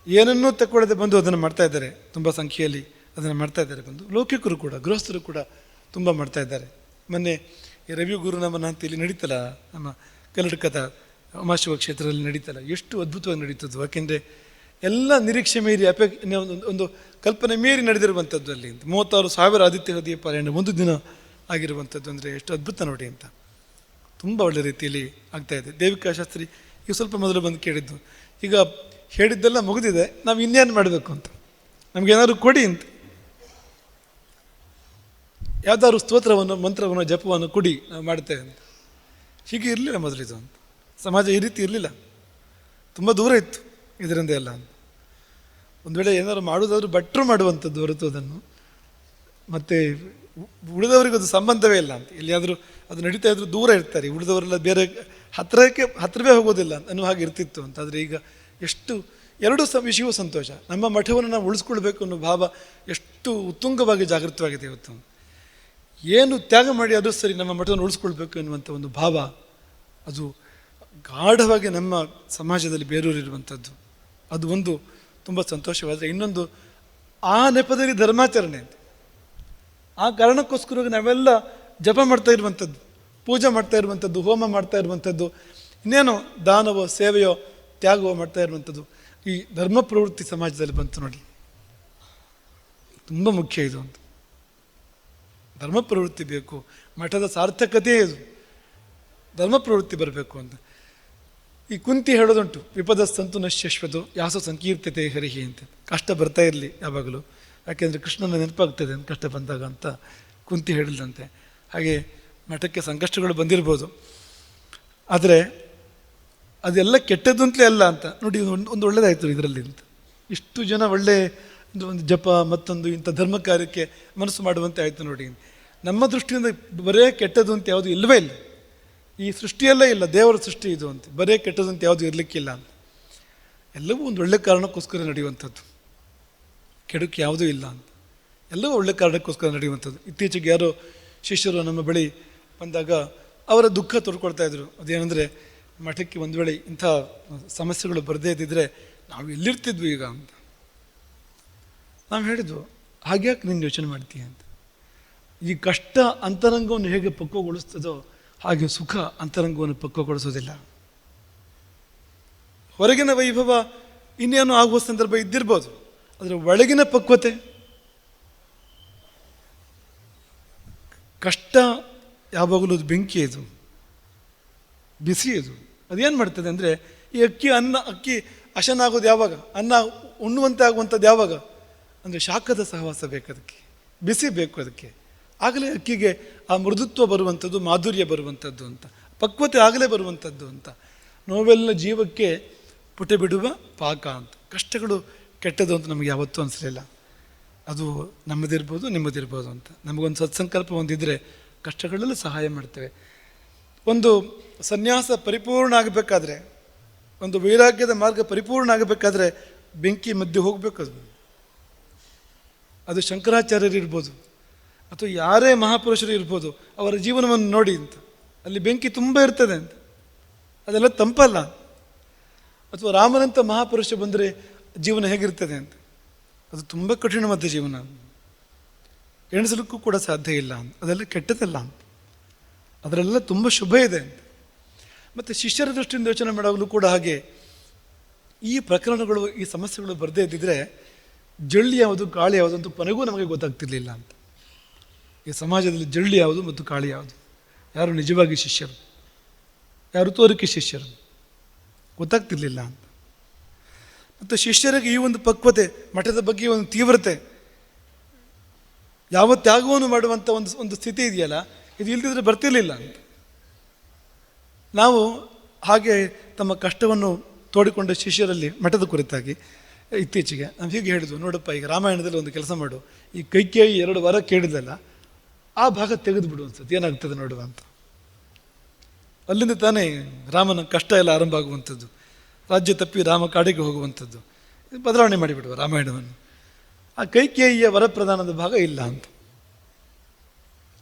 ಏನನ್ನೂ ತಕ್ಕೊಳ್ಳದೆ ಬಂದು ಅದನ್ನು ಮಾಡ್ತಾ ಇದ್ದಾರೆ. ತುಂಬ ಸಂಖ್ಯೆಯಲ್ಲಿ ಅದನ್ನು ಮಾಡ್ತಾ ಇದ್ದಾರೆ ಬಂದು. ಲೌಕಿಕರು ಕೂಡ, ಗೃಹಸ್ಥರು ಕೂಡ ತುಂಬ ಮಾಡ್ತಾ ಇದ್ದಾರೆ. ಮೊನ್ನೆ ಈ ರವಿ ಗುರುನಾಮನ ಅಂತ ಇಲ್ಲಿ ನಡೀತಲ್ಲ, ನಮ್ಮ ಕರ್ನಾಟಕದ ಉಮಾಶಿವ ಕ್ಷೇತ್ರದಲ್ಲಿ ನಡೀತಲ್ಲ, ಎಷ್ಟು ಅದ್ಭುತವಾಗಿ ನಡೀತದ್ದು. ಯಾಕೆಂದರೆ ಎಲ್ಲ ನಿರೀಕ್ಷೆ ಮೀರಿ ಒಂದು ಕಲ್ಪನೆ ಮೀರಿ ನಡೆದಿರುವಂಥದ್ದು ಅಲ್ಲಿ ಅಂತ. 36,000 ಆದಿತ್ಯ ಹೃದಯ ಪಾರಾಯಣ ಒಂದು ದಿನ ಆಗಿರುವಂಥದ್ದು ಅಂದರೆ ಎಷ್ಟು ಅದ್ಭುತ ನೋಡಿ ಅಂತ. ತುಂಬ ಒಳ್ಳೆ ರೀತಿಯಲ್ಲಿ ಆಗ್ತಾಯಿದೆ. ದೇವಿಕಾ ಶಾಸ್ತ್ರಿ ಈಗ ಸ್ವಲ್ಪ ಮೊದಲು ಬಂದು ಕೇಳಿದ್ದು, ಈಗ ಹೇಳಿದ್ದೆಲ್ಲ ಮುಗಿದಿದೆ, ನಾವು ಇನ್ನೇನು ಮಾಡಬೇಕು ಅಂತ, ನಮಗೇನಾದ್ರು ಕೊಡಿ ಅಂತ. ಯಾವುದಾದ್ರು ಸ್ತೋತ್ರವನ್ನು, ಮಂತ್ರವನ್ನು, ಜಪವನ್ನು ಕೊಡಿ, ನಾವು ಮಾಡ್ತೇವೆ ಅಂತ. ಹೀಗೆ ಇರಲಿಲ್ಲ ಮೊದಲಿದು ಅಂತ. ಸಮಾಜ ಈ ರೀತಿ ಇರಲಿಲ್ಲ, ತುಂಬ ದೂರ ಇತ್ತು ಇದರಿಂದ ಎಲ್ಲ ಅಂತ. ಒಂದು ವೇಳೆ ಏನಾದ್ರು ಮಾಡೋದಾದ್ರೂ ಭಟ್ರು ಮಾಡುವಂಥದ್ದು ಹೊರತು ಅದನ್ನು ಮತ್ತು ಉಳಿದವರಿಗೆ ಅದು ಸಂಬಂಧವೇ ಇಲ್ಲ ಅಂತ. ಎಲ್ಲಿಯಾದರೂ ಅದು ನಡೀತಾ ಇದ್ರೂ ದೂರ ಇರ್ತಾರೆ, ಉಳಿದವರೆಲ್ಲ ಬೇರೆ ಹತ್ತಿರವೇ ಹೋಗೋದಿಲ್ಲ ಅನ್ನೋ ಹಾಗೆ ಇರ್ತಿತ್ತು ಅಂತ. ಆದರೆ ಈಗ ಎಷ್ಟು ಎರಡೂ ವಿಷಯವೂ ಸಂತೋಷ. ನಮ್ಮ ಮಠವನ್ನು ನಾವು ಉಳಿಸ್ಕೊಳ್ಬೇಕು ಅನ್ನೋ ಭಾವ ಎಷ್ಟು ಉತ್ತುಂಗವಾಗಿ ಜಾಗೃತವಾಗಿದೆ ಇವತ್ತು. ಏನು ತ್ಯಾಗ ಮಾಡಿ ಅದು ಸರಿ, ನಮ್ಮ ಮಠವನ್ನು ಉಳಿಸ್ಕೊಳ್ಬೇಕು ಎನ್ನುವಂಥ ಒಂದು ಭಾವ ಅದು ಗಾಢವಾಗಿ ನಮ್ಮ ಸಮಾಜದಲ್ಲಿ ಬೇರೂರಿರುವಂಥದ್ದು. ಅದು ಒಂದು ತುಂಬ ಸಂತೋಷವಾದರೆ, ಇನ್ನೊಂದು ಆ ನೆಪದಲ್ಲಿ ಧರ್ಮಾಚರಣೆ ಅಂತ. ಆ ಕಾರಣಕ್ಕೋಸ್ಕರವಾಗಿ ನಾವೆಲ್ಲ ಜಪ ಮಾಡ್ತಾ ಇರುವಂಥದ್ದು, ಪೂಜೆ ಮಾಡ್ತಾ ಇರುವಂಥದ್ದು, ಹೋಮ ಮಾಡ್ತಾ ಇರುವಂಥದ್ದು, ಇನ್ನೇನೋ ದಾನವೋ ಸೇವೆಯೋ ತ್ಯಾಗವೋ ಮಾಡ್ತಾ ಇರುವಂಥದ್ದು. ಈ ಧರ್ಮ ಪ್ರವೃತ್ತಿ ಸಮಾಜದಲ್ಲಿ ಬಂತು ನೋಡಿ, ತುಂಬ ಮುಖ್ಯ ಇದು ಅಂತ. ಧರ್ಮ ಪ್ರವೃತ್ತಿ ಬೇಕು, ಮಠದ ಸಾರ್ಥಕತೆ ಇದು, ಧರ್ಮ ಪ್ರವೃತ್ತಿ ಬರಬೇಕು ಅಂತ. ಈ ಕುಂತಿ ಹೇಳೋದುಂಟು, ವಿಪದಸ್ತಂತು ನಶ್ಯಶ್ವತು ಯಾಸು ಸಂಕೀರ್ತತೆ ಹರಿಹಿ ಅಂತ. ಕಷ್ಟ ಬರ್ತಾ ಇರಲಿ ಯಾವಾಗಲೂ, ಯಾಕೆಂದರೆ ಕೃಷ್ಣನ ನೆನಪಾಗ್ತದೆ ಅಂತ ಕಷ್ಟ ಬಂದಾಗ ಅಂತ ಕುಂತಿ ಹೇಳಿದಂತೆ. ಹಾಗೆ ಮಠಕ್ಕೆ ಸಂಕಷ್ಟಗಳು ಬಂದಿರ್ಬೋದು, ಆದರೆ ಅದೆಲ್ಲ ಕೆಟ್ಟದ್ದು ಅಂತಲೇ ಅಲ್ಲ ಅಂತ ನೋಡಿ. ಒಂದು ಒಳ್ಳೆಯದಾಯಿತು ಇದರಲ್ಲಿ ಅಂತ. ಇಷ್ಟು ಜನ ಒಳ್ಳೆ ಒಂದು ಜಪ ಮತ್ತೊಂದು ಇಂಥ ಧರ್ಮ ಕಾರ್ಯಕ್ಕೆ ಮನಸ್ಸು ಮಾಡುವಂತೆ ಆಯಿತು ನೋಡಿ. ನಮ್ಮ ದೃಷ್ಟಿಯಿಂದ ಬರೇ ಕೆಟ್ಟದ್ದು ಅಂತ ಯಾವುದು ಇಲ್ಲವೇ ಇಲ್ಲ, ಈ ಸೃಷ್ಟಿಯಲ್ಲೇ ಇಲ್ಲ, ದೇವರ ಸೃಷ್ಟಿ ಇದು ಅಂತ. ಬರೇ ಕೆಟ್ಟದ್ದು ಅಂತ ಯಾವುದು ಇರಲಿಕ್ಕಿಲ್ಲ ಅಂತ. ಎಲ್ಲವೂ ಒಂದು ಒಳ್ಳೆ ಕಾರಣಕ್ಕೋಸ್ಕರ ನಡೆಯುವಂಥದ್ದು, ಕೆಡುಕು ಯಾವುದೂ ಇಲ್ಲ ಅಂತ. ಎಲ್ಲವೂ ಒಳ್ಳೆ ಕಾರಣಕ್ಕೋಸ್ಕರ ನಡೆಯುವಂಥದ್ದು. ಇತ್ತೀಚೆಗೆ ಯಾರೋ ಶಿಷ್ಯರು ನಮ್ಮ ಬಳಿ ಬಂದಾಗ ಅವರ ದುಃಖ ತೋಡ್ಕೊಳ್ತಾ ಇದ್ರು. ಅದೇನೆಂದರೆ, ಮಠಕ್ಕೆ ಒಂದು ವೇಳೆ ಇಂಥ ಸಮಸ್ಯೆಗಳು ಬರದೇ ಇದ್ದಿದ್ರೆ ನಾವು ಎಲ್ಲಿರ್ತಿದ್ವಿ ಈಗ ಅಂತ. ನಾವು ಹೇಳಿದ್ವು, ಹಾಗ್ಯಾಕೆ ನೀನು ಯೋಚನೆ ಮಾಡ್ತೀಯ ಅಂತ. ಈ ಕಷ್ಟ ಅಂತರಂಗವನ್ನು ಹೇಗೆ ಪಕ್ವಗೊಳಿಸ್ತದೋ ಹಾಗೆ ಸುಖ ಅಂತರಂಗವನ್ನು ಪಕ್ವಗೊಳಿಸೋದಿಲ್ಲ. ಹೊರಗಿನ ವೈಭವ ಇನ್ನೇನು ಆಗುವ ಸಂದರ್ಭ ಇದ್ದಿರ್ಬೋದು, ಅದರ ಒಳಗಿನ ಪಕ್ವತೆ, ಕಷ್ಟ ಯಾವಾಗಲೂ ಅದು ಬೆಂಕಿ, ಇದು ಬಿಸಿ, ಇದು ಅದೇನು ಮಾಡ್ತದೆ ಅಂದರೆ ಈ ಅಕ್ಕಿ ಅಶನಾಗೋದು ಯಾವಾಗ, ಅನ್ನ ಉಣ್ಣುವಂತೆ ಆಗುವಂಥದ್ದು ಯಾವಾಗ ಅಂದರೆ ಶಾಖದ ಸಹವಾಸ ಬೇಕು, ಅದಕ್ಕೆ ಬಿಸಿ ಬೇಕು, ಅದಕ್ಕೆ ಆಗಲೇ ಅಕ್ಕಿಗೆ ಆ ಮೃದುತ್ವ ಬರುವಂಥದ್ದು, ಮಾಧುರ್ಯ ಬರುವಂಥದ್ದು ಅಂತ, ಪಕ್ವತೆ ಆಗಲೇ ಬರುವಂಥದ್ದು ಅಂತ. ನೋವೆಲ್ಲ ಜೀವಕ್ಕೆ ಪುಟೆ ಬಿಡುವ ಪಾಕ ಅಂತ. ಕಷ್ಟಗಳು ಕೆಟ್ಟದು ಅಂತ ನಮಗೆ ಯಾವತ್ತೂ ಅನಿಸಲಿಲ್ಲ. ಅದು ನಮ್ಮದಿರ್ಬೋದು ನಿಮ್ಮದಿರ್ಬೋದು ಅಂತ. ನಮಗೊಂದು ಸತ್ಸಂಕಲ್ಪ ಹೊಂದಿದ್ರೆ ಕಷ್ಟಗಳಲ್ಲೂ ಸಹಾಯ ಮಾಡ್ತೇವೆ. ಒಂದು ಸನ್ಯಾಸ ಪರಿಪೂರ್ಣ ಆಗಬೇಕಾದ್ರೆ, ಒಂದು ವೈರಾಗ್ಯದ ಮಾರ್ಗ ಪರಿಪೂರ್ಣ ಆಗಬೇಕಾದ್ರೆ ಬೆಂಕಿ ಮಧ್ಯೆ ಹೋಗಬೇಕು. ಅದು ಶಂಕರಾಚಾರ್ಯರು ಇರ್ಬೋದು ಅಥವಾ ಯಾರೇ ಮಹಾಪುರುಷರು ಇರ್ಬೋದು, ಅವರ ಜೀವನವನ್ನು ನೋಡಿ ಅಂತ. ಅಲ್ಲಿ ಬೆಂಕಿ ತುಂಬ ಇರ್ತದೆ ಅಂತ, ಅದೆಲ್ಲ ತಂಪಲ್ಲ. ಅಥವಾ ರಾಮನಂಥ ಮಹಾಪುರುಷ ಬಂದರೆ ಜೀವನ ಹೇಗಿರ್ತದೆ ಅಂತ, ಅದು ತುಂಬ ಕಠಿಣವಾದ ಜೀವನ, ಎಣಿಸಲಿಕ್ಕೂ ಕೂಡ ಸಾಧ್ಯ ಇಲ್ಲ ಅಂತ. ಅದೆಲ್ಲ ಕೆಟ್ಟದಲ್ಲ ಅಂತ, ಅದರೆಲ್ಲ ತುಂಬ ಶುಭ ಇದೆ ಅಂತ. ಮತ್ತು ಶಿಷ್ಯರ ದೃಷ್ಟಿಯಿಂದ ಯೋಚನೆ ಮಾಡುವಾಗಲೂ ಕೂಡ ಹಾಗೆ ಈ ಪ್ರಕರಣಗಳು, ಈ ಸಮಸ್ಯೆಗಳು ಬರದೇ ಇದ್ದಿದ್ರೆ ಜಳ್ಳಿ ಯಾವುದು ಕಾಳಿ ಯಾವುದು ಅಂತ ಕೊನೆಗೂ ನಮಗೆ ಗೊತ್ತಾಗ್ತಿರ್ಲಿಲ್ಲ ಅಂತ. ಈ ಸಮಾಜದಲ್ಲಿ ಜಳ್ಳಿ ಯಾವುದು ಮತ್ತು ಕಾಳಿ ಯಾವುದು, ಯಾರು ನಿಜವಾಗಿ ಶಿಷ್ಯರು, ಯಾರು ತೋರಿಕೆ ಶಿಷ್ಯರು ಗೊತ್ತಾಗ್ತಿರ್ಲಿಲ್ಲ ಅಂತ. ಮತ್ತು ಶಿಷ್ಯರಿಗೆ ಈ ಒಂದು ಪಕ್ವತೆ, ಮಠದ ಬಗ್ಗೆ ಒಂದು ತೀವ್ರತೆ, ಯಾವ ತ್ಯಾಗವನ್ನು ಮಾಡುವಂಥ ಒಂದು ಸ್ಥಿತಿ ಇದೆಯಲ್ಲ, ಇದು ಇಲ್ದಿದ್ರೆ ಬರ್ತಿರ್ಲಿಲ್ಲ ಅಂತ. ನಾವು ಹಾಗೆ ತಮ್ಮ ಕಷ್ಟವನ್ನು ತೋಡಿಕೊಂಡ ಶಿಷ್ಯರಲ್ಲಿ ಮಠದ ಕುರಿತಾಗಿ ಇತ್ತೀಚೆಗೆ ನಾವು ಹೀಗೆ ಹೇಳಿದ್ವು, ನೋಡಪ್ಪ ಈಗ ರಾಮಾಯಣದಲ್ಲಿ ಒಂದು ಕೆಲಸ ಮಾಡು, ಈ ಕೈಕೇಯಿ 2 ವಾರ ಕೇಳಿದಲ್ಲ ಆ ಭಾಗ ತೆಗೆದು ಬಿಡು ಅನ್ಸುತ್ತೆ, ಏನಾಗ್ತದೆ ನೋಡುವ ಅಂತ. ಅಲ್ಲಿಂದ ತಾನೇ ರಾಮನ ಕಷ್ಟ ಎಲ್ಲ ಆರಂಭ ಆಗುವಂಥದ್ದು, ರಾಜ್ಯ ತಪ್ಪಿ ರಾಮ ಕಾಡಿಗೆ ಹೋಗುವಂಥದ್ದು. ಬದಲಾವಣೆ ಮಾಡಿಬಿಡುವ ರಾಮಾಯಣವನ್ನು. ಆ ಕೈಕೇಯಿಯ ವರಪ್ರಧಾನದ ಭಾಗ ಇಲ್ಲ ಅಂತ.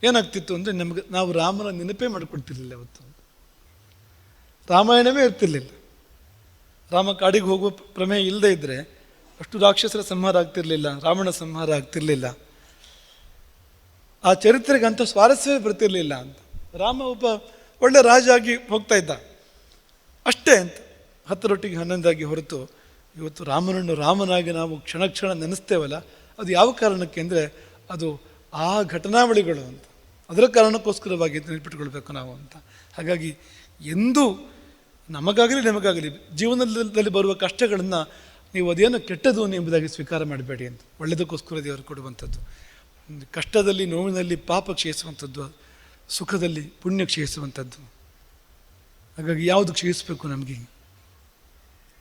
ಏನಾಗ್ತಿತ್ತು ಅಂದರೆ ನಾವು ರಾಮನ ನೆನಪೇ ಮಾಡಿಕೊಡ್ತಿರ್ಲಿಲ್ಲ ಅವತ್ತು, ರಾಮಾಯಣವೇ ಇರ್ತಿರ್ಲಿಲ್ಲ. ರಾಮ ಕಾಡಿಗೆ ಹೋಗುವ ಪ್ರಮೇಯ ಇಲ್ಲದೆ ಇದ್ದರೆ ಅಷ್ಟು ರಾಕ್ಷಸರ ಸಂಹಾರ ಆಗ್ತಿರ್ಲಿಲ್ಲ, ರಾವಣ ಸಂಹಾರ ಆಗ್ತಿರ್ಲಿಲ್ಲ, ಆ ಚರಿತ್ರೆಗೆ ಅಂಥ ಸ್ವಾರಸ್ಯವೇ ಬರ್ತಿರ್ಲಿಲ್ಲ ಅಂತ. ರಾಮ ಒಬ್ಬ ಒಳ್ಳೆ ರಾಜ ಆಗಿ ಹೋಗ್ತಾ ಇದ್ದ ಅಷ್ಟೇ ಅಂತ, 10ರೊಟ್ಟಿಗೆ 11 ಹೊರತು ಇವತ್ತು ರಾಮನನ್ನು ರಾಮನಾಗಿ ನಾವು ಕ್ಷಣ ಕ್ಷಣ ನೆನೆಸ್ತೇವಲ್ಲ, ಅದು ಯಾವ ಕಾರಣಕ್ಕೆ ಅಂದರೆ ಅದು ಆ ಘಟನಾವಳಿಗಳು ಅಂತ, ಅದರ ಕಾರಣಕ್ಕೋಸ್ಕರವಾಗಿ ನೆನಪಿಟ್ಕೊಳ್ಬೇಕು ನಾವು ಅಂತ. ಹಾಗಾಗಿ ಎಂದೂ ನಮಗಾಗಲಿ ನಿಮಗಾಗಲಿ ಜೀವನದಲ್ಲಿ ಬರುವ ಕಷ್ಟಗಳನ್ನು ನೀವು ಅದೇನು ಕೆಟ್ಟದು ಎಂಬುದಾಗಿ ಸ್ವೀಕಾರ ಮಾಡಬೇಡಿ ಅಂತ. ಒಳ್ಳೆಯದಕ್ಕೋಸ್ಕರ ದೇವರು ಕೊಡುವಂಥದ್ದು. ಕಷ್ಟದಲ್ಲಿ ನೋವಿನಲ್ಲಿ ಪಾಪ ಕ್ಷಯಿಸುವಂಥದ್ದು, ಸುಖದಲ್ಲಿ ಪುಣ್ಯ ಕ್ಷಯಿಸುವಂಥದ್ದು. ಹಾಗಾಗಿ ಯಾವುದು ಕ್ಷಯಿಸಬೇಕು, ನಮಗೆ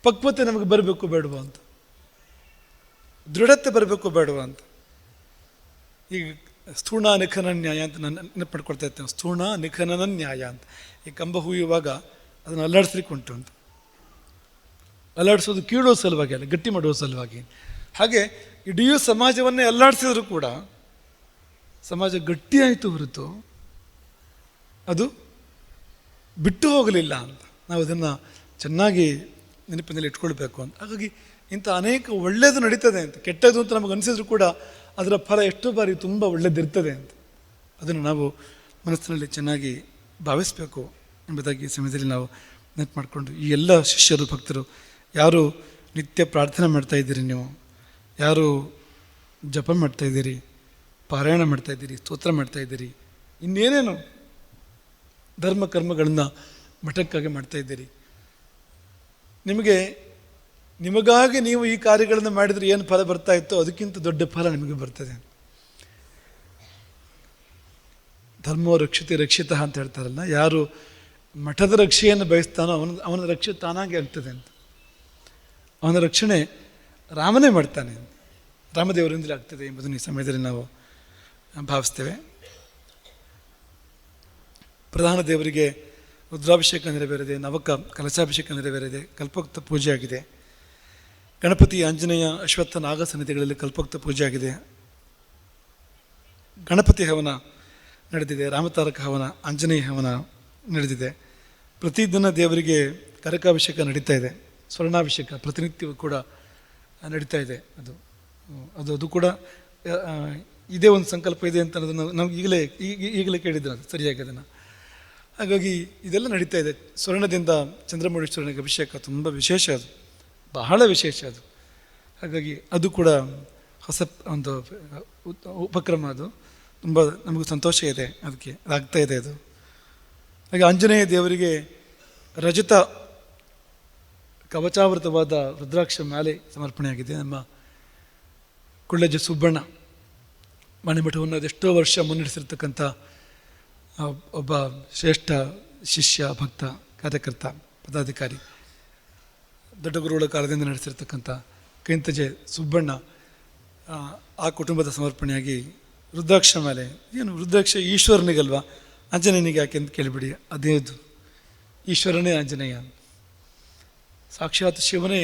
ಪಕ್ವತೆ ನಮಗೆ ಬರಬೇಕು ಬೇಡವಾ ಅಂತ, ದೃಢತೆ ಬರಬೇಕು ಬೇಡವಾ ಅಂತ. ಈಗ ಸ್ಥೂಣ ನಿಖನ ನ್ಯಾಯ ಅಂತ ನಾನು ನೆನಪು ಮಾಡ್ಕೊಳ್ತಾ ಇರ್ತೇನೆ. ಸ್ಥೂಣ ನಿಖನನ ನ್ಯಾಯ ಅಂತ. ಈ ಕಂಬ ಹುಯ್ಯುವಾಗ ಅದನ್ನು ಅಲ್ಲಾಡಿಸ್ಲಿಕ್ಕೆ ಉಂಟು ಅಂತ. ಅಲ್ಲಾಡಿಸೋದು ಕೀಳೋ ಸಲುವಾಗಿ ಅಲ್ಲ, ಗಟ್ಟಿ ಮಾಡುವ ಸಲುವಾಗಿ. ಹಾಗೆ ಇಡೀ ಸಮಾಜವನ್ನೇ ಅಲ್ಲಾಡಿಸಿದ್ರು ಕೂಡ ಸಮಾಜ ಗಟ್ಟಿಯಾಯಿತು ಹೊರತು ಅದು ಬಿಟ್ಟು ಹೋಗಲಿಲ್ಲ ಅಂತ. ನಾವು ಅದನ್ನು ಚೆನ್ನಾಗಿ ನೆನಪಿನಲ್ಲಿ ಇಟ್ಕೊಳ್ಬೇಕು ಅಂತ. ಹಾಗಾಗಿ ಇಂಥ ಅನೇಕ ಒಳ್ಳೆಯದು ನಡೀತದೆ ಅಂತ, ಕೆಟ್ಟದ್ದು ಅಂತ ನಮಗೆ ಅನಿಸಿದ್ರು ಕೂಡ ಅದರ ಫಲ ಎಷ್ಟೋ ಬಾರಿ ತುಂಬ ಒಳ್ಳೆಯದಿರ್ತದೆ ಅಂತ. ಅದನ್ನು ನಾವು ಮನಸ್ಸಿನಲ್ಲಿ ಚೆನ್ನಾಗಿ ಭಾವಿಸಬೇಕು ಎಂಬುದಾಗಿ ಈ ಸಮಯದಲ್ಲಿ ನಾವು ನೆನಪು ಮಾಡಿಕೊಂಡು, ಈ ಎಲ್ಲ ಶಿಷ್ಯರು ಭಕ್ತರು ಯಾರು ನಿತ್ಯ ಪ್ರಾರ್ಥನೆ ಮಾಡ್ತಾಯಿದ್ದೀರಿ, ನೀವು ಯಾರು ಜಪ ಮಾಡ್ತಾಯಿದ್ದೀರಿ, ಪಾರಾಯಣ ಮಾಡ್ತಾಯಿದ್ದೀರಿ, ಸ್ತೋತ್ರ ಮಾಡ್ತಾಯಿದ್ದೀರಿ, ಇನ್ನೇನೇನು ಧರ್ಮ ಕರ್ಮಗಳನ್ನು ಮಠಕ್ಕಾಗಿ ಮಾಡ್ತಾಯಿದ್ದೀರಿ, ನಿಮಗಾಗಿ ನೀವು ಈ ಕಾರ್ಯಗಳನ್ನು ಮಾಡಿದರೆ ಏನು ಫಲ ಬರ್ತಾ ಇತ್ತೋ ಅದಕ್ಕಿಂತ ದೊಡ್ಡ ಫಲ ನಿಮಗೆ ಬರ್ತದೆ. ಧರ್ಮೋ ರಕ್ಷತೆ ರಕ್ಷಿತ ಅಂತ ಹೇಳ್ತಾರಲ್ಲ, ಯಾರು ಮಠದ ರಕ್ಷೆಯನ್ನು ಬಯಸ್ತಾನೋ ಅವನ ರಕ್ಷೆ ತಾನಾಗಿ ಆಗ್ತದೆ ಅಂತ. ಅವನ ರಕ್ಷಣೆ ರಾಮನೇ ಮಾಡ್ತಾನೆ, ರಾಮದೇವರಿಂದಲೇ ಆಗ್ತದೆ ಎಂಬುದನ್ನು ಈ ಸಮಯದಲ್ಲಿ ನಾವು ಭಾವಿಸ್ತೇವೆ. ಪ್ರಧಾನ ದೇವರಿಗೆ ರುದ್ರಾಭಿಷೇಕ ನೆರವೇರಿದೆ, ನವಕ ಕಲಶಾಭಿಷೇಕ ನೆರವೇರಿದೆ, ಕಲ್ಪೋಕ್ತ ಪೂಜೆ ಆಗಿದೆ. ಗಣಪತಿ, ಆಂಜನೇಯ, ಅಶ್ವತ್ಥ, ನಾಗ ಸನ್ನಿಧಿಗಳಲ್ಲಿ ಕಲ್ಪೋಕ್ತ ಪೂಜೆ ಆಗಿದೆ. ಗಣಪತಿ ಹವನ ನಡೆದಿದೆ, ರಾಮತಾರಕ ಹವನ, ಆಂಜನೇಯ ಹವನ ನಡೆದಿದೆ. ಪ್ರತಿದಿನ ದೇವರಿಗೆ ಕರಕಾಭಿಷೇಕ ನಡೀತಾ ಇದೆ, ಸ್ವರ್ಣಾಭಿಷೇಕ ಪ್ರತಿನಿತ್ಯವೂ ಕೂಡ ನಡೀತಾ ಇದೆ. ಅದು ಅದು ಅದು ಕೂಡ ಇದೇ ಒಂದು ಸಂಕಲ್ಪ ಇದೆ ಅಂತ ಅನ್ನೋದನ್ನು ನಮ್ಗೆ ಈಗಲೇ ಕೇಳಿದ್ರು ಅದು ಸರಿಯಾಗಿ ಅದನ್ನು. ಹಾಗಾಗಿ ಇದೆಲ್ಲ ನಡೀತಾ ಇದೆ. ಸ್ವರ್ಣದಿಂದ ಚಂದ್ರಮೌಳೀಶ್ವರನಿಗೆ ಅಭಿಷೇಕ ತುಂಬ ವಿಶೇಷ, ಅದು ಬಹಳ ವಿಶೇಷ ಅದು. ಹಾಗಾಗಿ ಅದು ಕೂಡ ಹೊಸ ಒಂದು ಉಪಕ್ರಮ, ಅದು ತುಂಬ ನಮಗೂ ಸಂತೋಷ ಇದೆ, ಅದಕ್ಕೆ ಅದಾಗ್ತಾ ಇದೆ ಅದು. ಹಾಗೆ ಆಂಜನೇಯ ದೇವರಿಗೆ ರಜತ ಕವಚಾವೃತವಾದ ರುದ್ರಾಕ್ಷ ಮಾಲೆ ಸಮರ್ಪಣೆಯಾಗಿದೆ. ನಮ್ಮ ಕುಳ್ಳಜ್ಜ ಸುಬ್ಬಣ್ಣ ಮಣಿಮಠವನ್ನು ಅದೆಷ್ಟೋ ವರ್ಷ ಮುನ್ನಡೆಸಿರ್ತಕ್ಕಂಥ ಒಬ್ಬ ಶ್ರೇಷ್ಠ ಶಿಷ್ಯ, ಭಕ್ತ, ಕಾರ್ಯಕರ್ತ, ಪದಾಧಿಕಾರಿ, ದೊಡ್ಡ ಗುರುಗಳ ಕಾಲದಿಂದ ನಡೆಸಿರ್ತಕ್ಕಂಥ ಕೈಂತಜೆ ಸುಬ್ಬಣ್ಣ, ಆ ಕುಟುಂಬದ ಸಮರ್ಪಣೆಯಾಗಿ ರುದ್ರಾಕ್ಷ ಮಾಲೆ. ಏನು ರುದ್ರಾಕ್ಷ ಈಶ್ವರನಿಗಲ್ವಾ, ಆಂಜನೇಯನಿಗೆ ಯಾಕೆ ಅಂತ ಕೇಳಿಬಿಡಿ, ಅದೇದು ಈಶ್ವರನೇ ಆಂಜನೇಯ, ಸಾಕ್ಷಾತ್ ಶಿವನೇ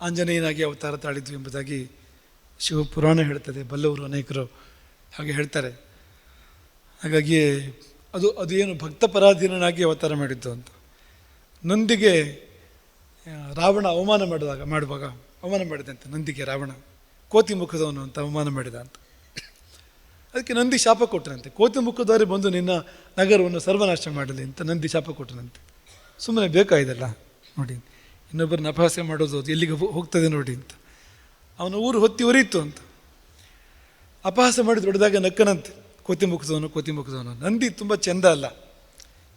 ಆಂಜನೇಯನಾಗಿ ಅವತಾರ ತಾಳಿದ್ವು ಎಂಬುದಾಗಿ ಶಿವಪುರಾಣ ಹೇಳ್ತದೆ, ಬಲ್ಲವರು ಅನೇಕರು ಹಾಗೆ ಹೇಳ್ತಾರೆ. ಹಾಗಾಗಿ ಅದು ಏನು ಭಕ್ತ ಪರಾಧೀನನಾಗಿ ಅವತಾರ ಮಾಡಿದ್ದು ಅಂತ. ನಂದಿಗೆ ರಾವಣ ಮಾಡುವಾಗ ಅವಮಾನ ಮಾಡಿದಂತೆ, ನಂದಿಗೆ ರಾವಣ ಕೋತಿ ಮುಖದವನು ಅಂತ ಅವಮಾನ ಮಾಡಿದ ಅಂತ. ಅದಕ್ಕೆ ನಂದಿ ಶಾಪ ಕೊಟ್ಟನಂತೆ, ಕೋತಿ ಮುಖದವರೇ ಬಂದು ನಿನ್ನ ನಗರವನ್ನು ಸರ್ವನಾಶ ಮಾಡಲಿ ಅಂತ ನಂದಿ ಶಾಪ ಕೊಟ್ಟನಂತೆ. ಸುಮ್ಮನೆ ಬೇಕಾಯ್ದಲ್ಲ ನೋಡಿ, ಇನ್ನೊಬ್ಬರನ್ನ ಅಪಹಾಸ್ಯ ಮಾಡೋದು ಅದು ಎಲ್ಲಿಗೆ ಹೋಗ್ತದೆ ನೋಡಿ ಅಂತ. ಅವನ ಊರು ಹೊತ್ತಿ ಉರಿಯಿತು ಅಂತ ಅಪಹಾಸ್ಯ ಮಾಡಿ ದೊಡ್ಡದಾಗ ನಕ್ಕನಂತೆ, ಕೋತಿ ಮುಖದವನು. ನಂದಿ ತುಂಬ ಚೆಂದ ಅಲ್ಲ,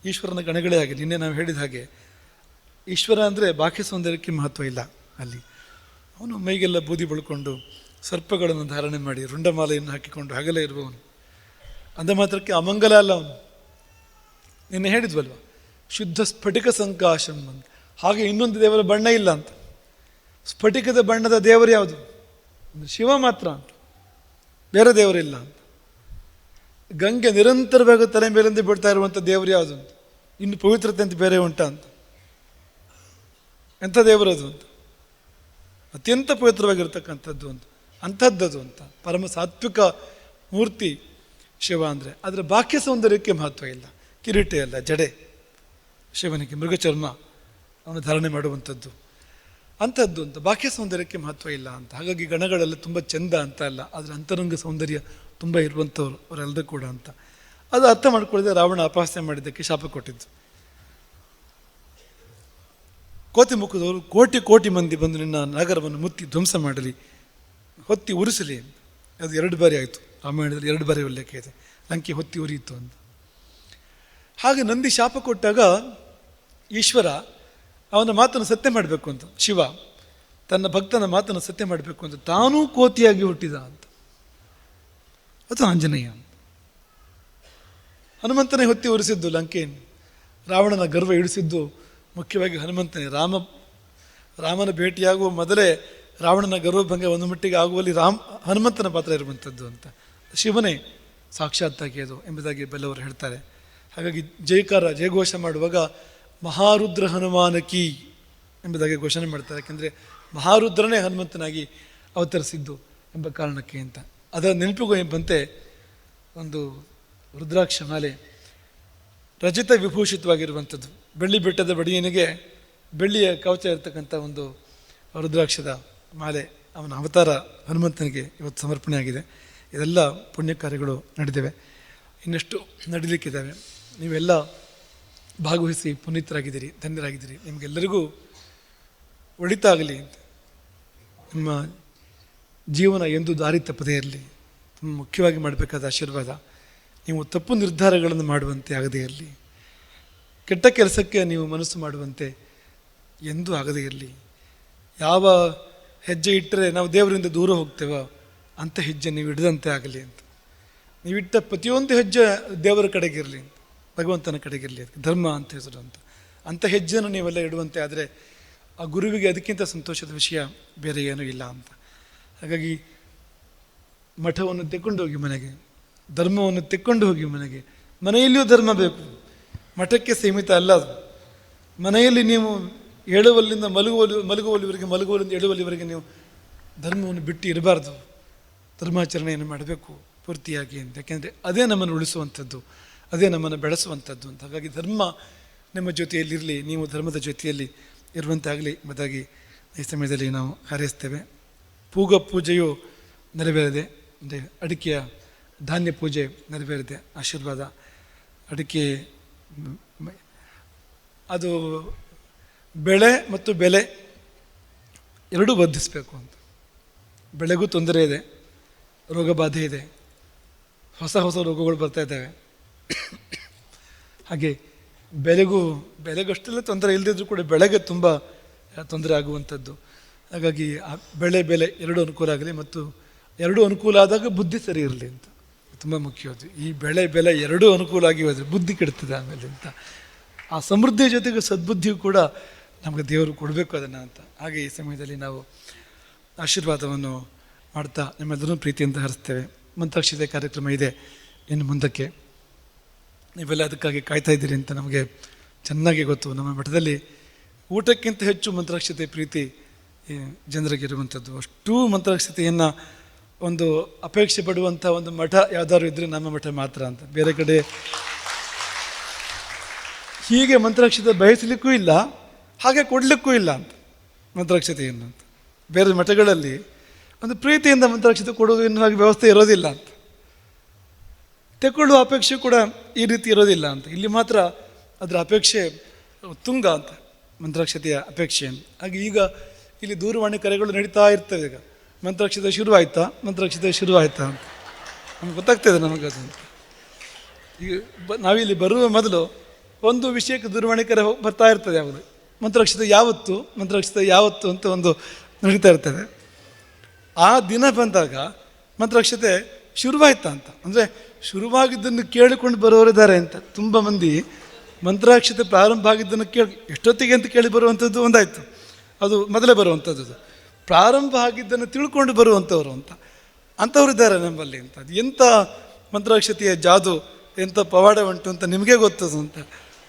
ಈಶ್ವರನ ಗಣಗಳೇ ಹಾಗೆ. ನಿನ್ನೆ ನಾವು ಹೇಳಿದ ಹಾಗೆ ಈಶ್ವರ ಅಂದರೆ ಬಾಹ್ಯ ಸೌಂದರ್ಯಕ್ಕೆ ಮಹತ್ವ ಇಲ್ಲ ಅಲ್ಲಿ. ಅವನು ಮೈಗೆಲ್ಲ ಬೂದಿ ಬಳ್ಕೊಂಡು ಸರ್ಪಗಳನ್ನು ಧಾರಣೆ ಮಾಡಿ ರುಂಡಮಾಲೆಯನ್ನು ಹಾಕಿಕೊಂಡು ಹಗಲೇ ಇರುವವನು. ಅಂದ ಮಾತ್ರಕ್ಕೆ ಅಮಂಗಲ ಅಲ್ಲ ಅವನು. ನಿನ್ನೆ ಹೇಳಿದ್ವಲ್ವ, ಶುದ್ಧ ಸ್ಫಟಿಕ ಸಂಕಾಶಂ ಅಂತ. ಹಾಗೆ ಇನ್ನೊಂದು ದೇವರ ಬಣ್ಣ ಇಲ್ಲ ಅಂತ. ಸ್ಫಟಿಕದ ಬಣ್ಣದ ದೇವರು ಯಾವುದು? ಶಿವ ಮಾತ್ರ ಅಂತ, ಬೇರೆ ದೇವರಿಲ್ಲ ಅಂತ. ಗಂಗೆ ನಿರಂತರವಾಗಿ ತಲೆ ಮೇಲಿಂದ ಬಿಡ್ತಾ ಇರುವಂಥ ದೇವರು ಯಾವುದು ಅಂತ, ಇನ್ನು ಪವಿತ್ರತೆ ಅಂತ ಬೇರೆ ಉಂಟಾ ಅಂತ. ಎಂಥ ದೇವರದು ಅಂತ, ಅತ್ಯಂತ ಪವಿತ್ರವಾಗಿರ್ತಕ್ಕಂಥದ್ದು ಅಂತ, ಅಂಥದ್ದದು ಅಂತ. ಪರಮ ಸಾತ್ವಿಕ ಮೂರ್ತಿ ಶಿವ ಅಂದರೆ. ಆದರೆ ಬಾಹ್ಯ ಸೌಂದರ್ಯಕ್ಕೆ ಮಹತ್ವ ಇಲ್ಲ, ಕಿರೀಟ ಅಲ್ಲ, ಜಡೆ ಶಿವನಿಗೆ, ಮೃಗಚರ್ಮ ಅವನು ಧಾರಣೆ ಮಾಡುವಂಥದ್ದು ಅಂಥದ್ದು ಅಂತ. ಬಾಹ್ಯ ಸೌಂದರ್ಯಕ್ಕೆ ಮಹತ್ವ ಇಲ್ಲ ಅಂತ. ಹಾಗಾಗಿ ಗಣಗಳೆಲ್ಲ ತುಂಬ ಚೆಂದ ಅಂತ ಅಲ್ಲ, ಆದರೆ ಅಂತರಂಗ ಸೌಂದರ್ಯ ತುಂಬ ಇರುವಂಥವ್ರು ಅವರೆಲ್ಲರೂ ಕೂಡ ಅಂತ. ಅದು ಅರ್ಥ ಮಾಡ್ಕೊಳ್ಳದೆ ರಾವಣ ಅಪಹಾಸ್ಯ ಮಾಡಿದ್ದಕ್ಕೆ ಶಾಪ ಕೊಟ್ಟಿದ್ದು. ಕೋತಿ ಮುಖದವರು ಕೋಟಿ ಮಂದಿ ಬಂದು ನಿನ್ನ ನಗರವನ್ನು ಮುತ್ತಿ ಧ್ವಂಸ ಮಾಡಲಿ, ಹೊತ್ತಿ ಉರಿಸಲಿ. ಅದು 2 ಬಾರಿ ಆಯಿತು, ರಾಮಾಯಣದಲ್ಲಿ 2 ಬಾರಿ ಉಲ್ಲೇಖ ಇದೆ, ಲಂಕೆ ಹೊತ್ತಿ ಉರಿಯಿತು ಅಂತ. ಹಾಗೆ ನಂದಿ ಶಾಪ ಕೊಟ್ಟಾಗ ಈಶ್ವರ ಅವನ ಮಾತನ್ನು ಸತ್ಯ ಮಾಡಬೇಕು ಅಂತ, ಶಿವ ತನ್ನ ಭಕ್ತನ ಮಾತನ್ನು ಸತ್ಯ ಮಾಡಬೇಕು ಅಂತ ತಾನೂ ಕೋತಿಯಾಗಿ ಹುಟ್ಟಿದ ಅಂತ. ಅದು ಆಂಜನೇಯ. ಹನುಮಂತನೇ ಹೊತ್ತಿ ಉರಿಸಿದ್ದು ಲಂಕೆಯನ್ನು, ರಾವಣನ ಗರ್ವ ಇಳಿಸಿದ್ದು ಮುಖ್ಯವಾಗಿ ಹನುಮಂತನೇ. ರಾಮನ ಭೇಟಿಯಾಗುವ ಮೊದಲೇ ರಾವಣನ ಗರ್ವಭಂಗ ಒಂದು ಮಟ್ಟಿಗೆ ಆಗುವಲ್ಲಿ ಹನುಮಂತನ ಪಾತ್ರ ಇರುವಂಥದ್ದು ಅಂತ. ಶಿವನೇ ಸಾಕ್ಷಾತ್ತಾಗಿ ಅದು ಎಂಬುದಾಗಿ ಬೆಲ್ಲವರು ಹೇಳ್ತಾರೆ. ಹಾಗಾಗಿ ಜಯಘೋಷ ಮಾಡುವಾಗ ಮಹಾರುದ್ರ ಹನುಮಾನಕಿ ಎಂಬುದಾಗಿ ಘೋಷಣೆ ಮಾಡ್ತಾರೆ. ಯಾಕೆಂದರೆ ಮಹಾರುದ್ರನೇ ಹನುಮಂತನಾಗಿ ಅವತರಿಸಿದ್ದು ಎಂಬ ಕಾರಣಕ್ಕೆ ಅಂತ. ಅದರ ನೆನಪಿಗೂ ಎಂಬಂತೆ ಒಂದು ರುದ್ರಾಕ್ಷ ಮಾಲೆ ರಜತ ವಿಭೂಷಿತವಾಗಿರುವಂಥದ್ದು. ಬೆಳ್ಳಿ ಬೆಟ್ಟದ ಬಡಿಯನಿಗೆ ಬೆಳ್ಳಿಯ ಕವಚ ಇರತಕ್ಕಂಥ ಒಂದು ರುದ್ರಾಕ್ಷದ ಮಾಲೆ ಅವನ ಅವತಾರ ಹನುಮಂತನಿಗೆ ಇವತ್ತು ಸಮರ್ಪಣೆಯಾಗಿದೆ. ಇದೆಲ್ಲ ಪುಣ್ಯ ಕಾರ್ಯಗಳು ನಡೆದಿವೆ, ಇನ್ನಷ್ಟು ನಡೀಲಿಕ್ಕಿದ್ದಾವೆ. ನೀವೆಲ್ಲ ಭಾಗವಹಿಸಿ ಪುನೀತರಾಗಿದ್ದೀರಿ, ಧನ್ಯರಾಗಿದ್ದೀರಿ. ನಿಮಗೆಲ್ಲರಿಗೂ ಒಳಿತಾಗಲಿ ಅಂತ. ನಿಮ್ಮ ಜೀವನ ಎಂದು ದಾರಿ ತಪ್ಪದೇ ಇರಲಿ. ತುಂಬ ಮುಖ್ಯವಾಗಿ ಮಾಡಬೇಕಾದ ಆಶೀರ್ವಾದ, ನೀವು ತಪ್ಪು ನಿರ್ಧಾರಗಳನ್ನು ಮಾಡುವಂತೆ ಆಗದೇ ಇರಲಿ. ಕೆಟ್ಟ ಕೆಲಸಕ್ಕೆ ನೀವು ಮನಸ್ಸು ಮಾಡುವಂತೆ ಎಂದೂ ಆಗದೇ ಇರಲಿ. ಯಾವ ಹೆಜ್ಜೆ ಇಟ್ಟರೆ ನಾವು ದೇವರಿಂದ ದೂರ ಹೋಗ್ತೇವೋ ಅಂಥ ಹೆಜ್ಜೆ ನೀವು ಇಡದಂತೆ ಆಗಲಿ ಅಂತ. ನೀವಿಟ್ಟ ಪ್ರತಿಯೊಂದು ಹೆಜ್ಜೆ ದೇವರ ಕಡೆಗಿರಲಿ ಅಂತ, ಭಗವಂತನ ಕಡೆಗಿರಲಿ. ಅದಕ್ಕೆ ಧರ್ಮ ಅಂತ ಹೆಸರು ಅಂತ. ಅಂಥ ಹೆಜ್ಜೆಯನ್ನು ನೀವೆಲ್ಲ ಇಡುವಂತೆ ಆದರೆ ಆ ಗುರುವಿಗೆ ಅದಕ್ಕಿಂತ ಸಂತೋಷದ ವಿಷಯ ಬೇರೆ ಏನೂ ಇಲ್ಲ ಅಂತ. ಹಾಗಾಗಿ ಮಠವನ್ನು ತೆಕ್ಕೊಂಡು ಹೋಗಿ ಮನೆಗೆ, ಧರ್ಮವನ್ನು ತೆಕ್ಕೊಂಡು ಹೋಗಿ ಮನೆಗೆ. ಮನೆಯಲ್ಲಿಯೂ ಧರ್ಮ ಬೇಕು, ಮಠಕ್ಕೆ ಸೀಮಿತ ಅಲ್ಲ ಅದು. ಮನೆಯಲ್ಲಿ ನೀವು ಏಳುವಲ್ಲಿಂದ ಮಲಗುವಲ್ಲಿಂದ ಏಳುವಲ್ಲಿವರೆಗೆ ನೀವು ಧರ್ಮವನ್ನು ಬಿಟ್ಟು ಇರಬಾರ್ದು. ಧರ್ಮಾಚರಣೆಯನ್ನು ಮಾಡಬೇಕು ಪೂರ್ತಿಯಾಗಿ ಅಂತ. ಯಾಕೆಂದರೆ ಅದೇ ನಮ್ಮನ್ನು ಉಳಿಸುವಂಥದ್ದು, ಅದೇ ನಮ್ಮನ್ನು ಬೆಳೆಸುವಂಥದ್ದು ಅಂತ. ಹಾಗಾಗಿ ಧರ್ಮ ನಿಮ್ಮ ಜೊತೆಯಲ್ಲಿರಲಿ, ನೀವು ಧರ್ಮದ ಜೊತೆಯಲ್ಲಿ ಇರುವಂತಾಗಲಿ ಎಂಬುದಾಗಿ ಈ ಸಮಯದಲ್ಲಿ ನಾವು ಹಾರೈಸ್ತೇವೆ. ಪೂಜೆಯು ನೆರವೇರಿದೆ, ಅಂದರೆ ಅಡಿಕೆಯ ಧಾನ್ಯ ಪೂಜೆ ನೆರವೇರಿದೆ. ಆಶೀರ್ವಾದ ಅಡಿಕೆ ಅದು ಬೆಳೆ ಮತ್ತು ಬೆಲೆ ಎರಡೂ ವರ್ಧಿಸಬೇಕು ಅಂತ. ಬೆಳೆಗೂ ತೊಂದರೆ ಇದೆ, ರೋಗ ಬಾಧೆ ಇದೆ, ಹೊಸ ರೋಗಗಳು ಬರ್ತಾ ಇದ್ದಾವೆ. ಹಾಗೆ ಬೆಳೆಗಷ್ಟೆಲ್ಲ ತೊಂದರೆ ಇಲ್ಲದಿದ್ರೂ ಕೂಡ ಬೆಳೆಗೆ ತುಂಬ ತೊಂದರೆ ಆಗುವಂಥದ್ದು. ಹಾಗಾಗಿ ಆ ಬೆಲೆ ಎರಡೂ ಅನುಕೂಲ ಆಗಲಿ, ಮತ್ತು ಎರಡೂ ಅನುಕೂಲ ಆದಾಗ ಬುದ್ಧಿ ಸರಿ ಇರಲಿ ಅಂತ ತುಂಬ ಮುಖ್ಯವಾದ. ಈ ಬೆಲೆ ಎರಡೂ ಅನುಕೂಲ ಆಗಿ ಹೋದರೆ ಬುದ್ಧಿ ಕೆಡ್ತದೆ ಆಮೇಲೆ ಅಂತ. ಆ ಸಮೃದ್ಧಿಯ ಜೊತೆಗೆ ಸದ್ಬುದ್ಧಿಯು ಕೂಡ ನಮಗೆ ದೇವರು ಕೊಡಬೇಕು ಅದನ್ನು ಅಂತ. ಹಾಗೆ ಈ ಸಮಯದಲ್ಲಿ ನಾವು ಆಶೀರ್ವಾದವನ್ನು ಮಾಡ್ತಾ ನಿಮ್ಮೆಲ್ಲರೂ ಪ್ರೀತಿಯಿಂದ ಹರಿಸ್ತೇವೆ. ಮಂತ್ರಾಕ್ಷತೆ ಕಾರ್ಯಕ್ರಮ ಇದೆ ಇನ್ನು ಮುಂದಕ್ಕೆ. ನೀವೆಲ್ಲ ಅದಕ್ಕಾಗಿ ಕಾಯ್ತಾ ಇದ್ದೀರಿ ಅಂತ ನಮಗೆ ಚೆನ್ನಾಗಿ ಗೊತ್ತು. ನಮ್ಮ ಮಠದಲ್ಲಿ ಊಟಕ್ಕಿಂತ ಹೆಚ್ಚು ಮಂತ್ರಾಕ್ಷತೆ ಪ್ರೀತಿ ಜನರಿಗೆ ಇರುವಂಥದ್ದು. ಅಷ್ಟೂ ಮಂತ್ರಾಕ್ಷತೆಯನ್ನು ಒಂದು ಅಪೇಕ್ಷೆ ಪಡುವಂಥ ಒಂದು ಮಠ ಯಾವ್ದಾದ್ರು ಇದ್ದರೆ ನಮ್ಮ ಮಠ ಮಾತ್ರ ಅಂತ. ಬೇರೆ ಕಡೆ ಹೀಗೆ ಮಂತ್ರಾಕ್ಷತೆ ಬಯಸಲಿಕ್ಕೂ ಇಲ್ಲ, ಹಾಗೆ ಕೊಡಲಿಕ್ಕೂ ಇಲ್ಲ ಅಂತ ಮಂತ್ರಾಕ್ಷತೆಯನ್ನು ಅಂತ. ಬೇರೆ ಮಠಗಳಲ್ಲಿ ಒಂದು ಪ್ರೀತಿಯಿಂದ ಮಂತ್ರಾಕ್ಷತೆ ಕೊಡೋದು ಇನ್ನೂ ಹಾಗೆ ವ್ಯವಸ್ಥೆ ಇರೋದಿಲ್ಲ ಅಂತ. ತೆಕ್ಕೊಳ್ಳುವ ಅಪೇಕ್ಷೆ ಕೂಡ ಈ ರೀತಿ ಇರೋದಿಲ್ಲ ಅಂತ. ಇಲ್ಲಿ ಮಾತ್ರ ಅದರ ಅಪೇಕ್ಷೆ ತುಂಗ ಅಂತ, ಮಂತ್ರಾಕ್ಷತೆಯ ಅಪೇಕ್ಷೆ. ಹಾಗೆ ಈಗ ಇಲ್ಲಿ ದೂರವಾಣಿ ಕರೆಗಳು ನಡೀತಾ ಇರ್ತವೆ. ಈಗ ಮಂತ್ರಾಕ್ಷತೆ ಶುರುವಾಯ್ತಾ ಅಂತ ನಮ್ಗೆ ಗೊತ್ತಾಗ್ತದೆ ನಮಗದು ಅಂತ. ಈಗ ನಾವಿಲ್ಲಿ ಬರುವ ಮೊದಲು ಒಂದು ವಿಷಯಕ್ಕೆ ದೂರವಾಣಿ ಕರೆ ಬರ್ತಾ ಇರ್ತದೆ. ಯಾವುದು ಮಂತ್ರಾಕ್ಷತೆ ಯಾವತ್ತು ಅಂತ ಒಂದು ನಡೀತಾ ಇರ್ತದೆ. ಆ ದಿನ ಬಂದಾಗ ಮಂತ್ರಾಕ್ಷತೆ ಶುರುವಾಯ್ತಾ ಅಂತ, ಅಂದರೆ ಶುರುವಾಗಿದ್ದನ್ನು ಕೇಳಿಕೊಂಡು ಬರೋರಿದ್ದಾರೆ ಅಂತ. ತುಂಬ ಮಂದಿ ಮಂತ್ರಾಕ್ಷತೆ ಪ್ರಾರಂಭ ಆಗಿದ್ದನ್ನು ಎಷ್ಟೊತ್ತಿಗೆ ಅಂತ ಕೇಳಿ ಬರುವಂಥದ್ದು ಒಂದಾಯಿತು, ಅದು ಮೊದಲೇ ಬರುವಂಥದ್ದು. ಪ್ರಾರಂಭ ಆಗಿದ್ದನ್ನು ತಿಳ್ಕೊಂಡು ಬರುವಂಥವ್ರು ಅಂಥವ್ರಿದ್ದಾರೆ ನಮ್ಮಲ್ಲಿ ಅಂತ. ಅದು ಎಂಥ ಮಂತ್ರಾಕ್ಷತೆಯ ಜಾದು, ಎಂಥ ಪವಾಡ ಉಂಟು ಅಂತ ನಿಮಗೇ ಗೊತ್ತದು ಅಂತ,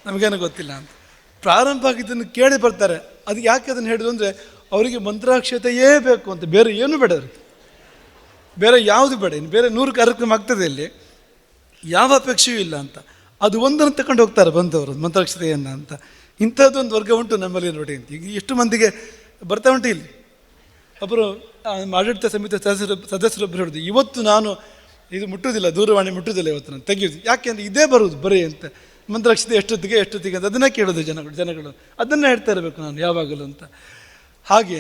ನಮಗೇನೋ ಗೊತ್ತಿಲ್ಲ ಅಂತ. ಪ್ರಾರಂಭ ಆಗಿದ್ದನ್ನು ಕೇಳಿ ಬರ್ತಾರೆ. ಅದು ಯಾಕೆ ಅದನ್ನು ಹೇಳಿದ್ರು ಅಂದರೆ ಅವರಿಗೆ ಮಂತ್ರಾಕ್ಷತೆಯೇ ಬೇಕು ಅಂತ, ಬೇರೆ ಏನೂ ಬೇಡ ಅವ್ರಿಗೆ, ಬೇರೆ ಯಾವುದು ಬೇಡ. ಇನ್ನು ಬೇರೆ 100 ಕಾರ್ಯಕ್ರಮ ಆಗ್ತದೆ ಇಲ್ಲಿ, ಯಾವ ಅಪೇಕ್ಷೆಯೂ ಇಲ್ಲ ಅಂತ. ಅದು ಒಂದನ್ನು ತಗೊಂಡು ಹೋಗ್ತಾರೆ ಬಂದವರು ಮಂತ್ರಾಕ್ಷತೆಯನ್ನು ಅಂತ. ಇಂಥದ್ದೊಂದು ವರ್ಗ ಉಂಟು ನಮ್ಮಲ್ಲಿ ನೋಡಿ ಅಂತ. ಈಗ ಎಷ್ಟು ಮಂದಿಗೆ ಬರ್ತಾ ಉಂಟು ಇಲ್ಲಿ. ಒಬ್ಬರು ಆಡಳಿತ ಸಮಿತಿ ಸದಸ್ಯರೊಬ್ಬರು ಹೇಳಿದ್ರು, ಇವತ್ತು ನಾನು ಇದು ಮುಟ್ಟುವುದಿಲ್ಲ, ದೂರವಾಣಿ ಮುಟ್ಟುವುದಿಲ್ಲ ಇವತ್ತು ನಾನು ತೆಗೆಯುವುದು. ಯಾಕೆ ಅಂದರೆ ಇದೇ ಬರುವುದು ಬರೀ ಅಂತ, ಮಂತ್ರಾಕ್ಷತೆ ಎಷ್ಟೊತ್ತಿಗೆ ಅಂತ ಅದನ್ನೇ ಕೇಳೋದು ಜನಗಳು ಅದನ್ನೇ ಹೇಳ್ತಾ ಇರಬೇಕು ನಾನು ಯಾವಾಗಲೂ ಅಂತ. ಹಾಗೆ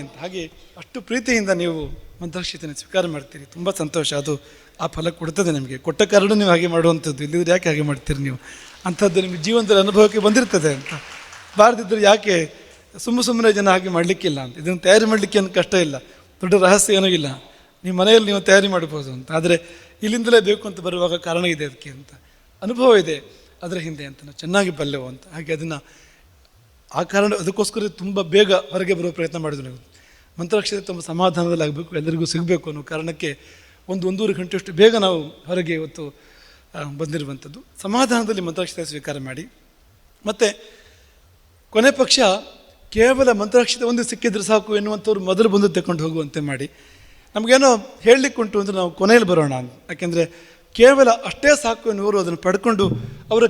ಅಷ್ಟು ಪ್ರೀತಿಯಿಂದ ನೀವು ಮಂತ್ರಾಕ್ಷತೆಯನ್ನು ಸ್ವೀಕಾರ ಮಾಡ್ತೀರಿ. ತುಂಬ ಸಂತೋಷ. ಅದು ಆ ಫಲ ಕೊಡ್ತದೆ ನಿಮಗೆ. ಕೊಟ್ಟ ಕಾರಣ ನೀವು ಹಾಗೆ ಮಾಡುವಂಥದ್ದು. ಇಲ್ಲಿದ್ರೆ ಯಾಕೆ ಹಾಗೆ ಮಾಡ್ತೀರಿ ನೀವು? ಅಂಥದ್ದು ನಿಮಗೆ ಜೀವನದಲ್ಲಿ ಅನುಭವಕ್ಕೆ ಬಂದಿರ್ತದೆ ಅಂತ. ಬಾರದಿದ್ದರೆ ಯಾಕೆ ಸುಮ್ಮನೆ ಜನ ಹಾಗೆ ಮಾಡಲಿಕ್ಕಿಲ್ಲ ಅಂತ. ಇದನ್ನು ತಯಾರಿ ಮಾಡಲಿಕ್ಕೆ ಏನು ಕಷ್ಟ ಇಲ್ಲ, ದೊಡ್ಡ ರಹಸ್ಯ ಏನೂ ಇಲ್ಲ. ನಿಮ್ಮ ಮನೆಯಲ್ಲಿ ನೀವು ತಯಾರಿ ಮಾಡ್ಬೋದು ಅಂತ. ಆದರೆ ಇಲ್ಲಿಂದಲೇ ಬೇಕು ಅಂತ ಬರುವಾಗ ಕಾರಣ ಇದೆ ಅದಕ್ಕೆ ಅಂತ, ಅನುಭವ ಇದೆ ಅದರ ಹಿಂದೆ ಅಂತ ನಾವು ಚೆನ್ನಾಗಿ ಬಲ್ಲೆವು ಅಂತ. ಹಾಗೆ ಅದಕ್ಕೋಸ್ಕರ ತುಂಬ ಬೇಗ ಹೊರಗೆ ಬರುವ ಪ್ರಯತ್ನ ಮಾಡಿದ್ರು ನಾವು. ಮಂತ್ರಾಕ್ಷತೆ ತುಂಬ ಸಮಾಧಾನದಲ್ಲಿ ಆಗಬೇಕು, ಎಲ್ಲರಿಗೂ ಸಿಗಬೇಕು ಅನ್ನೋ ಕಾರಣಕ್ಕೆ 1-1.5 ಗಂಟೆಯಷ್ಟು ಬೇಗ ನಾವು ಹೊರಗೆ ಇವತ್ತು ಬಂದಿರುವಂಥದ್ದು. ಸಮಾಧಾನದಲ್ಲಿ ಮಂತ್ರಾಕ್ಷತೆ ಸ್ವೀಕಾರ ಮಾಡಿ, ಮತ್ತು ಕೊನೆ ಪಕ್ಷ ಕೇವಲ ಮಂತ್ರಾಕ್ಷತೆ ಒಂದು ಸಿಕ್ಕಿದ್ರೆ ಸಾಕು ಎನ್ನುವಂಥವ್ರು ಮೊದಲು ಬಂದು ತಗೊಂಡು ಹೋಗುವಂತೆ ಮಾಡಿ. ನಮಗೇನೋ ಹೇಳಲಿಕ್ಕುಂಟು ಅಂದರೆ ನಾವು ಕೊನೆಯಲ್ಲಿ ಬರೋಣ ಅಂತ. ಯಾಕೆಂದರೆ ಕೇವಲ ಅಷ್ಟೇ ಸಾಕು ಎನ್ನುವರು ಅದನ್ನು ಪಡ್ಕೊಂಡು ಅವರ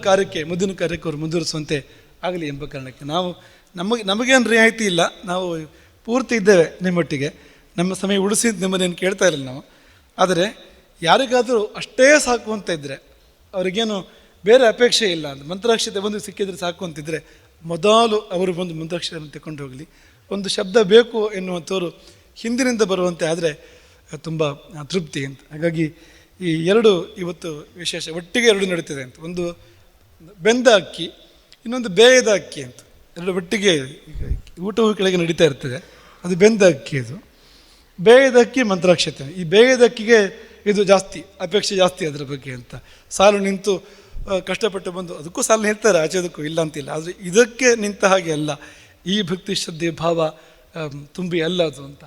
ಮುಂದಿನ ಕಾರ್ಯಕ್ಕೆ ಅವರು ಮುಂದುವರಿಸುವಂತೆ ಆಗಲಿ ಎಂಬ ಕಾರಣಕ್ಕೆ ನಮಗೇನು ರಿಯಾಯಿತಿ ಇಲ್ಲ. ನಾವು ಪೂರ್ತಿ ಇದ್ದೇವೆ ನಿಮ್ಮೊಟ್ಟಿಗೆ. ನಮ್ಮ ಸಮಯ ಉಳಿಸಿ ನಿಮ್ಮನ್ನೇನು ಕೇಳ್ತಾ ಇರಲಿಲ್ಲ ನಾವು. ಆದರೆ ಯಾರಿಗಾದರೂ ಅಷ್ಟೇ ಸಾಕು ಅಂತ ಇದ್ದರೆ, ಅವರಿಗೇನು ಬೇರೆ ಅಪೇಕ್ಷೆ ಇಲ್ಲ ಅಂತ, ಮಂತ್ರಾಕ್ಷತೆ ಒಂದು ಸಿಕ್ಕಿದ್ರೆ ಸಾಕು ಅಂತಿದ್ದರೆ ಮೊದಲು ಅವರು ಬಂದು ಮಂತ್ರಾಕ್ಷತೆಯನ್ನು ತಗೊಂಡು ಹೋಗಲಿ. ಒಂದು ಶಬ್ದ ಬೇಕು ಎನ್ನುವಂಥವ್ರು ಹಿಂದಿನಿಂದ ಬರುವಂತೆ ಆದರೆ ತುಂಬ ತೃಪ್ತಿ ಅಂತ. ಹಾಗಾಗಿ ಈ 2 ಇವತ್ತು ವಿಶೇಷ, ಒಟ್ಟಿಗೆ 2 ನಡೀತದೆ ಅಂತ. ಒಂದು ಬೆಂದ ಅಕ್ಕಿ, ಇನ್ನೊಂದು ಬೇಯದ ಅಕ್ಕಿ ಅಂತ. 2 ಒಟ್ಟಿಗೆ ಊಟವು ಕೆಳಗೆ ನಡೀತಾ ಇರ್ತದೆ. ಅದು ಬೆಂದ ಅಕ್ಕಿ. ಇದು ಬೇಯದ ಅಕ್ಕಿ ಮಂತ್ರಾಕ್ಷತೆ. ಈ ಬೇಯದ ಅಕ್ಕಿಗೆ ಇದು ಜಾಸ್ತಿ ಅಪೇಕ್ಷೆ ಜಾಸ್ತಿ ಅದರ ಬಗ್ಗೆ ಅಂತ. ಸಾಲು ನಿಂತು ಕಷ್ಟಪಟ್ಟು ಬಂದು ಅದಕ್ಕೂ ಸಾಲು ನಿಲ್ತಾರೆ, ಆಚೆದಕ್ಕೂ ಇಲ್ಲ ಅಂತಿಲ್ಲ. ಆದರೆ ಇದಕ್ಕೆ ನಿಂತ ಹಾಗೆ ಅಲ್ಲ, ಈ ಭಕ್ತಿ ಶ್ರದ್ಧೆ ಭಾವ ತುಂಬಿ ಅಲ್ಲ ಅದು ಅಂತ.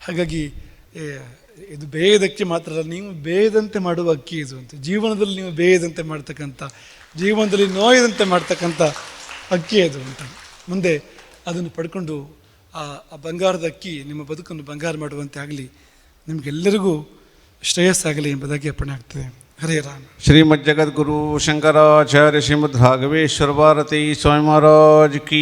ಹಾಗಾಗಿ ಇದು ಬೇಯದಕ್ಕೆ ಮಾತ್ರ ಅಲ್ಲ, ನೀವು ಬೇಯದಂತೆ ಮಾಡುವ ಅಕ್ಕಿ ಇದು ಅಂತ. ಜೀವನದಲ್ಲಿ ನೀವು ಬೇಯದಂತೆ ಮಾಡ್ತಕ್ಕಂಥ, ಜೀವನದಲ್ಲಿ ನೋಯದಂತೆ ಮಾಡ್ತಕ್ಕಂಥ ಅಕ್ಕಿ ಅದು ಅಂತ. ಮುಂದೆ ಅದನ್ನು ಪಡ್ಕೊಂಡು ಆ ಬಂಗಾರದ ಅಕ್ಕಿ ನಿಮ್ಮ ಬದುಕನ್ನು ಬಂಗಾರ ಮಾಡುವಂತೆ ಆಗಲಿ, ನಿಮಗೆಲ್ಲರಿಗೂ ಶ್ರೇಯಸ್ಸಾಗಲಿ ಎಂಬುದಾಗಿ ಅರ್ಪಣೆ ಆಗ್ತದೆ. ಹರೇ ರಾಮ. श्रीमद् जगद्गुरु शंकराचार्य श्रीमद् भागवेश्वर भारती स्वामी महाराज की